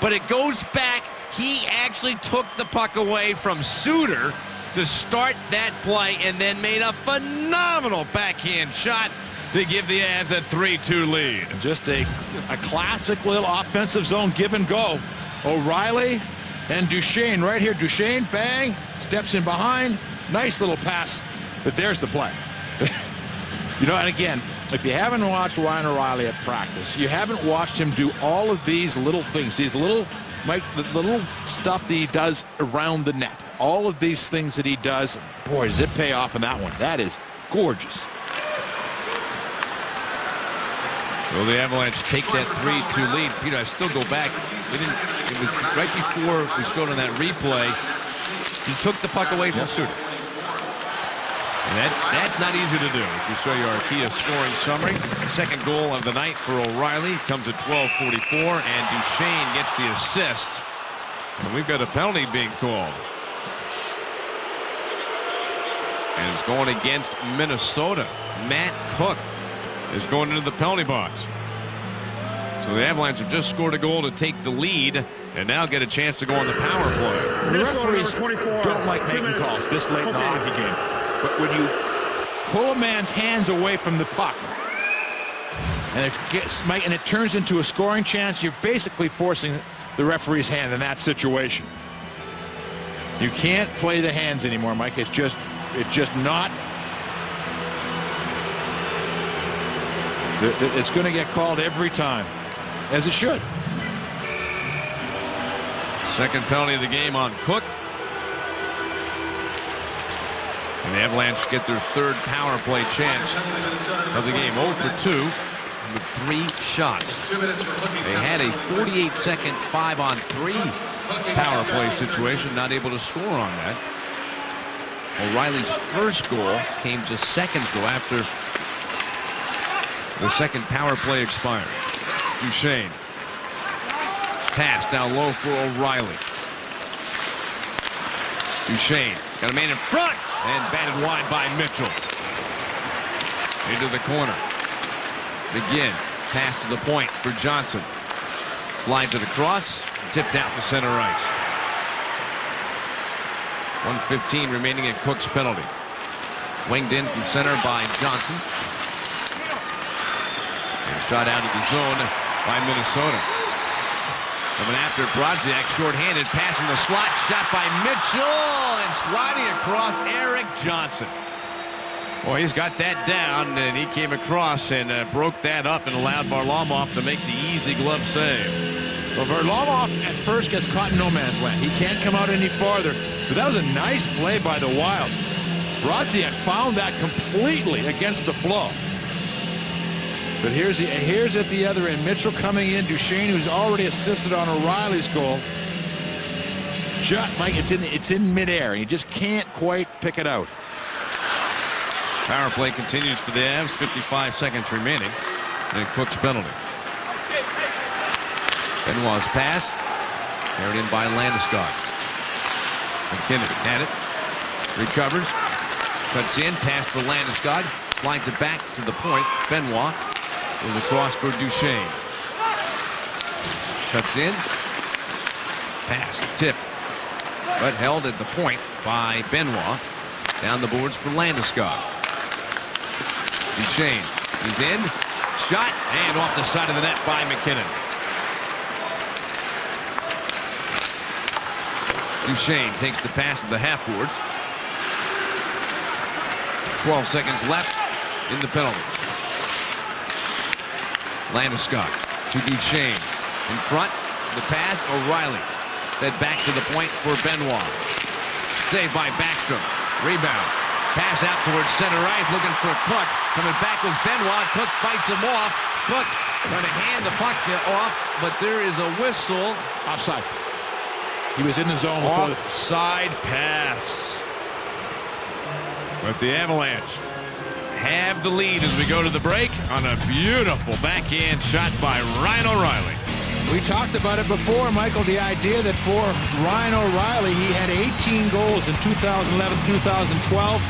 But it goes back. He actually took the puck away from Suter to start that play and then made a phenomenal backhand shot to give the Avs a 3-2 lead. Just a classic little offensive zone give and go. O'Reilly and Duchesne right here. Duchesne, bang, steps in behind. Nice little pass. But there's the play. And again, if you haven't watched Ryan O'Reilly at practice, you haven't watched him do all of these little things, the little stuff that he does around the net. All of these things that he does, boy, does it pay off in that one. That is gorgeous. Well, the Avalanche take that 3-2 lead. Peter, I still go back. It was right before we showed on that replay. He took the puck away from Suter. And that's not easy to do. If you show your Arkia scoring summary, second goal of the night for O'Reilly comes at 12:44, and Duchesne gets the assist. And we've got a penalty being called. And it's going against Minnesota. Matt Cook is going into the penalty box. So the Avalanche have just scored a goal to take the lead and now get a chance to go on the power play. The referees don't like making calls this late in the hockey game. But when you pull a man's hands away from the puck and it turns into a scoring chance, you're basically forcing the referee's hand in that situation. You can't play the hands anymore, Mike. It's just not. It's going to get called every time, as it should. Second penalty of the game on Cook. And the Avalanche get their third power play chance of the game. 0 for 2 with 3 shots. They had a 48-second 5-on-3 power play situation, not able to score on that. O'Reilly's first goal came just seconds though after the second power play expired. Duchesne. Pass down low for O'Reilly. Duchesne got a man in front and batted wide by Mitchell. Into the corner. McGinn. Pass to the point for Johnson. Slides it across. Tipped out to center ice. 1:15 remaining in Cook's penalty. Winged in from center by Johnson. And shot out of the zone by Minnesota. Coming after Brodziak, shorthanded, pass in the slot, shot by Mitchell, and sliding across Erik Johnson. Boy, he's got that down, and he came across and broke that up and allowed Varlamov to make the easy glove save. Well, Varlamov at first gets caught in no man's land. He can't come out any farther, but that was a nice play by the Wild. Brodziak found that completely against the flow. But here's at the other end. Mitchell coming in. Duchesne, who's already assisted on O'Reilly's goal. Mike, it's in midair, and you just can't quite pick it out. Power play continues for the Avs. 55 seconds remaining. And Cook's penalty. Benoit's pass. Carried in by Landeskog. McKinnon had it. Recovers. Cuts in. Pass for Landeskog. Slides it back to the point. Benoit. With a cross for Duchesne. Cuts in. Pass. Tipped. But held at the point by Benoit. Down the boards for Landeskog. Duchesne. He's in. Shot. And off the side of the net by McKinnon. Duchesne takes the pass to the half boards. 12 seconds left in the penalty. Landeskog to Duchesne. In front, the pass, O'Reilly. Fed back to the point for Benoit. Saved by Backstrom. Rebound. Pass out towards center ice, looking for Cook. Coming back was Benoit. Cook fights him off. Cook trying to hand the puck off, but there is a whistle. Offside. He was in the zone. Offside pass. But the Avalanche have the lead as we go to the break on a beautiful backhand shot by Ryan O'Reilly. We talked about it before, Michael, the idea that for Ryan O'Reilly, he had 18 goals in 2011-2012.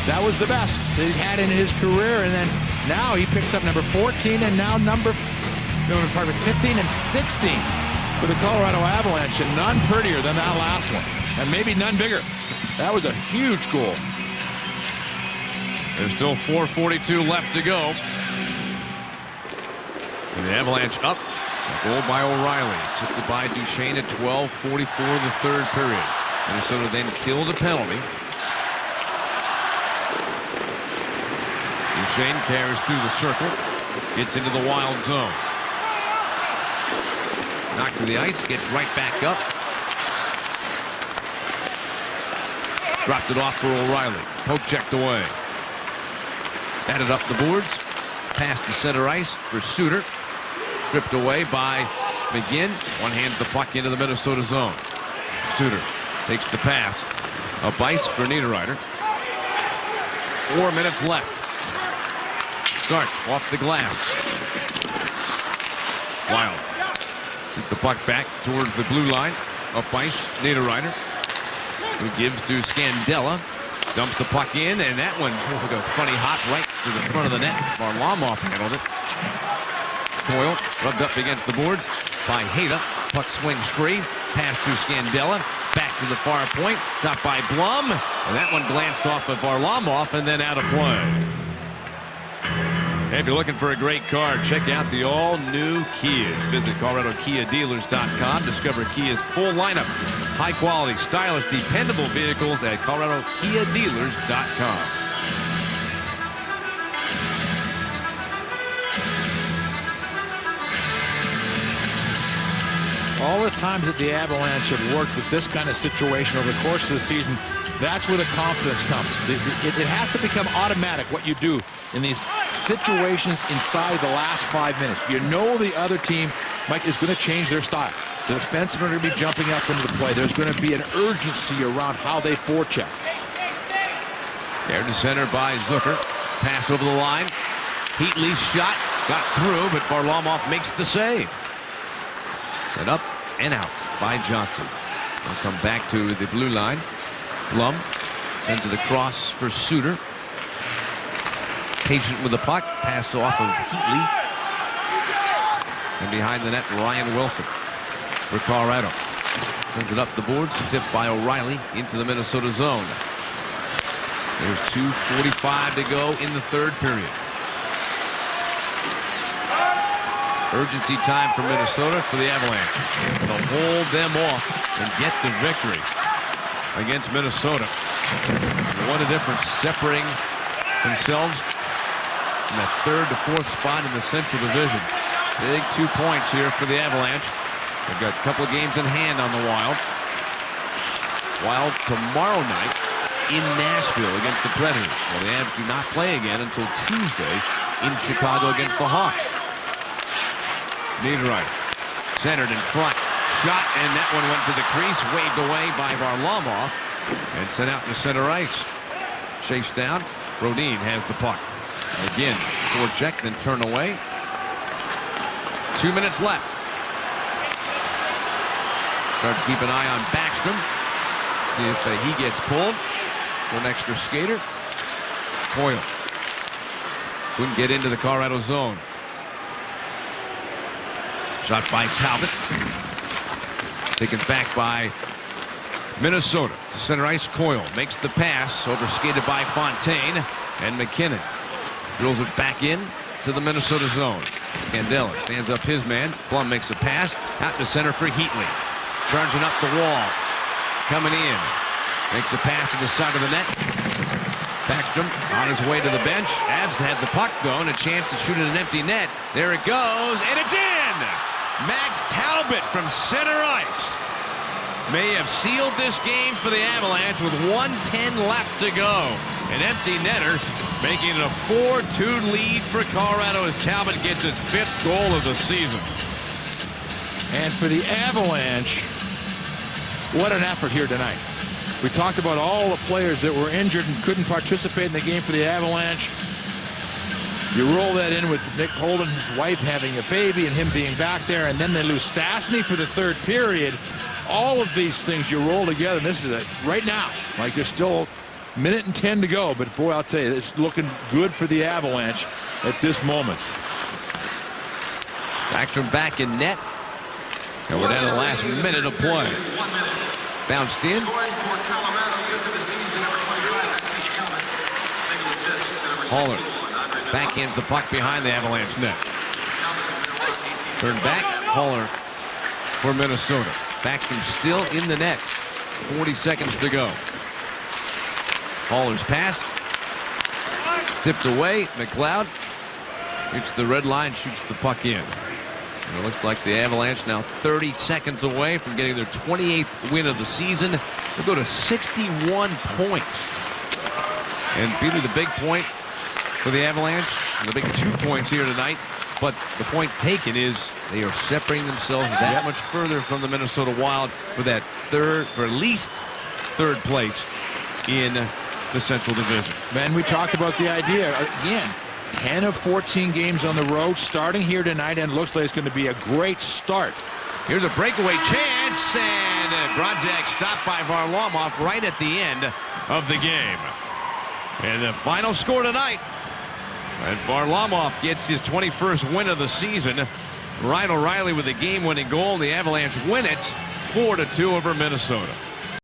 That was the best that he's had in his career, and then now he picks up number 14 and now number 15 and 16 for the Colorado Avalanche, and none prettier than that last one, and maybe none bigger. That was a huge goal. There's still 4:42 left to go. And the Avalanche up. A goal by O'Reilly. Assisted by Duchesne at 12:44 in the third period. Minnesota then killed a penalty. Duchesne carries through the circle. Gets into the Wild zone. Knocked to the ice. Gets right back up. Dropped it off for O'Reilly. Poke checked away. Batted up the boards. Pass to center ice for Suter. Stripped away by McGinn. One hands the puck into the Minnesota zone. Suter takes the pass. Up ice for Niederreiter. 4 minutes left. Sarch off the glass. Wild. Took the puck back towards the blue line. Up ice, Niederreiter. Who gives to Scandella. Dumps the puck in, and that one took a funny hop right to the front of the net. Varlamov handled it. Coyle rubbed up against the boards by Hayda. Puck swings free. Pass to Scandella. Back to the far point. Shot by Blum. And that one glanced off of Varlamov and then out of play. Hey, if you're looking for a great car, check out the all-new Kias. Visit ColoradoKiaDealers.com. Discover Kia's full lineup. High-quality, stylish, dependable vehicles at ColoradoKiaDealers.com. All the times that the Avalanche have worked with this kind of situation over the course of the season, that's where the confidence comes. It has to become automatic what you do in these situations inside the last 5 minutes. You know the other team, Mike, is going to change their style. The defensemen are going to be jumping up into the play. There's going to be an urgency around how they forecheck. There to center by Zucker. Pass over the line. Heatley's shot got through, but Varlamov makes the save. Set up and out by Johnson. They'll come back to the blue line. Blum sends it across for Suter. Patient with the puck. Passed off of Heatley. And behind the net, Ryan Wilson for Colorado. Sends it up the boards. Tipped by O'Reilly into the Minnesota zone. There's 2:45 to go in the third period. Urgency time for Minnesota for the Avalanche. They'll hold them off and get the victory against Minnesota. What a difference separating themselves from that third to fourth spot in the Central Division. Big 2 points here for the Avalanche. They've got a couple of games in hand on the Wild. Wild tomorrow night in Nashville against the Predators. Well, the Avs do not play again until Tuesday in Chicago against the Hawks. Niederreiter centered in front. Shot, and that one went to the crease. Waved away by Varlamov and sent out to center ice. Chased down. Brodin has the puck. Again, forecheck, then turn away. 2 minutes left. Start to keep an eye on Backstrom. See if he gets pulled. One extra skater. Coyle couldn't get into the Colorado zone. Shot by Talbot. Taken back by Minnesota. To center ice, Coyle makes the pass. Overskated by Fontaine. And McKinnon drills it back in to the Minnesota zone. Scandella stands up his man. Blum makes a pass. Out to center for Heatley. Charging up the wall. Coming in. Makes a pass to the side of the net. Backstrom on his way to the bench. Avs had the puck though, and a chance to shoot in an empty net. There it goes, and it's in! Max Talbot from center ice may have sealed this game for the Avalanche with 1:10 left to go. An empty netter, making it a 4-2 lead for Colorado as Talbot gets his 5th goal of the season. And for the Avalanche, what an effort here tonight. We talked about all the players that were injured and couldn't participate in the game for the Avalanche. You roll that in with Nick Holden, his wife having a baby, and him being back there, and then they lose Stastny for the third period. All of these things you roll together, and this is it right now. Like, there's still a minute and 10 to go, but boy, I'll tell you, it's looking good for the Avalanche at this moment. Backstrom back in net. And we're down to the last minute of play. Bounced in. Haller backhands the puck behind the Avalanche net. Turn back. Haller for Minnesota. Backstrom still in the net. 40 seconds to go. Haller's pass. Tipped away. McLeod hits the red line, shoots the puck in. And it looks like the Avalanche now 30 seconds away from getting their 28th win of the season. They'll go to 61 points. And Peter, the big point for the Avalanche, and the big 2 points here tonight, but the point taken is they are separating themselves that much further from the Minnesota Wild for that third, or at least third place in the Central Division. Man, we talked about the idea again. 10 of 14 games on the road starting here tonight, and looks like it's going to be a great start. Here's a breakaway chance, and Bronzak stopped by Varlamov right at the end. of the game. And the final score tonight, and Varlamov gets his 21st win of the season. Ryan O'Reilly with a game-winning goal. The Avalanche win it 4-2 over Minnesota.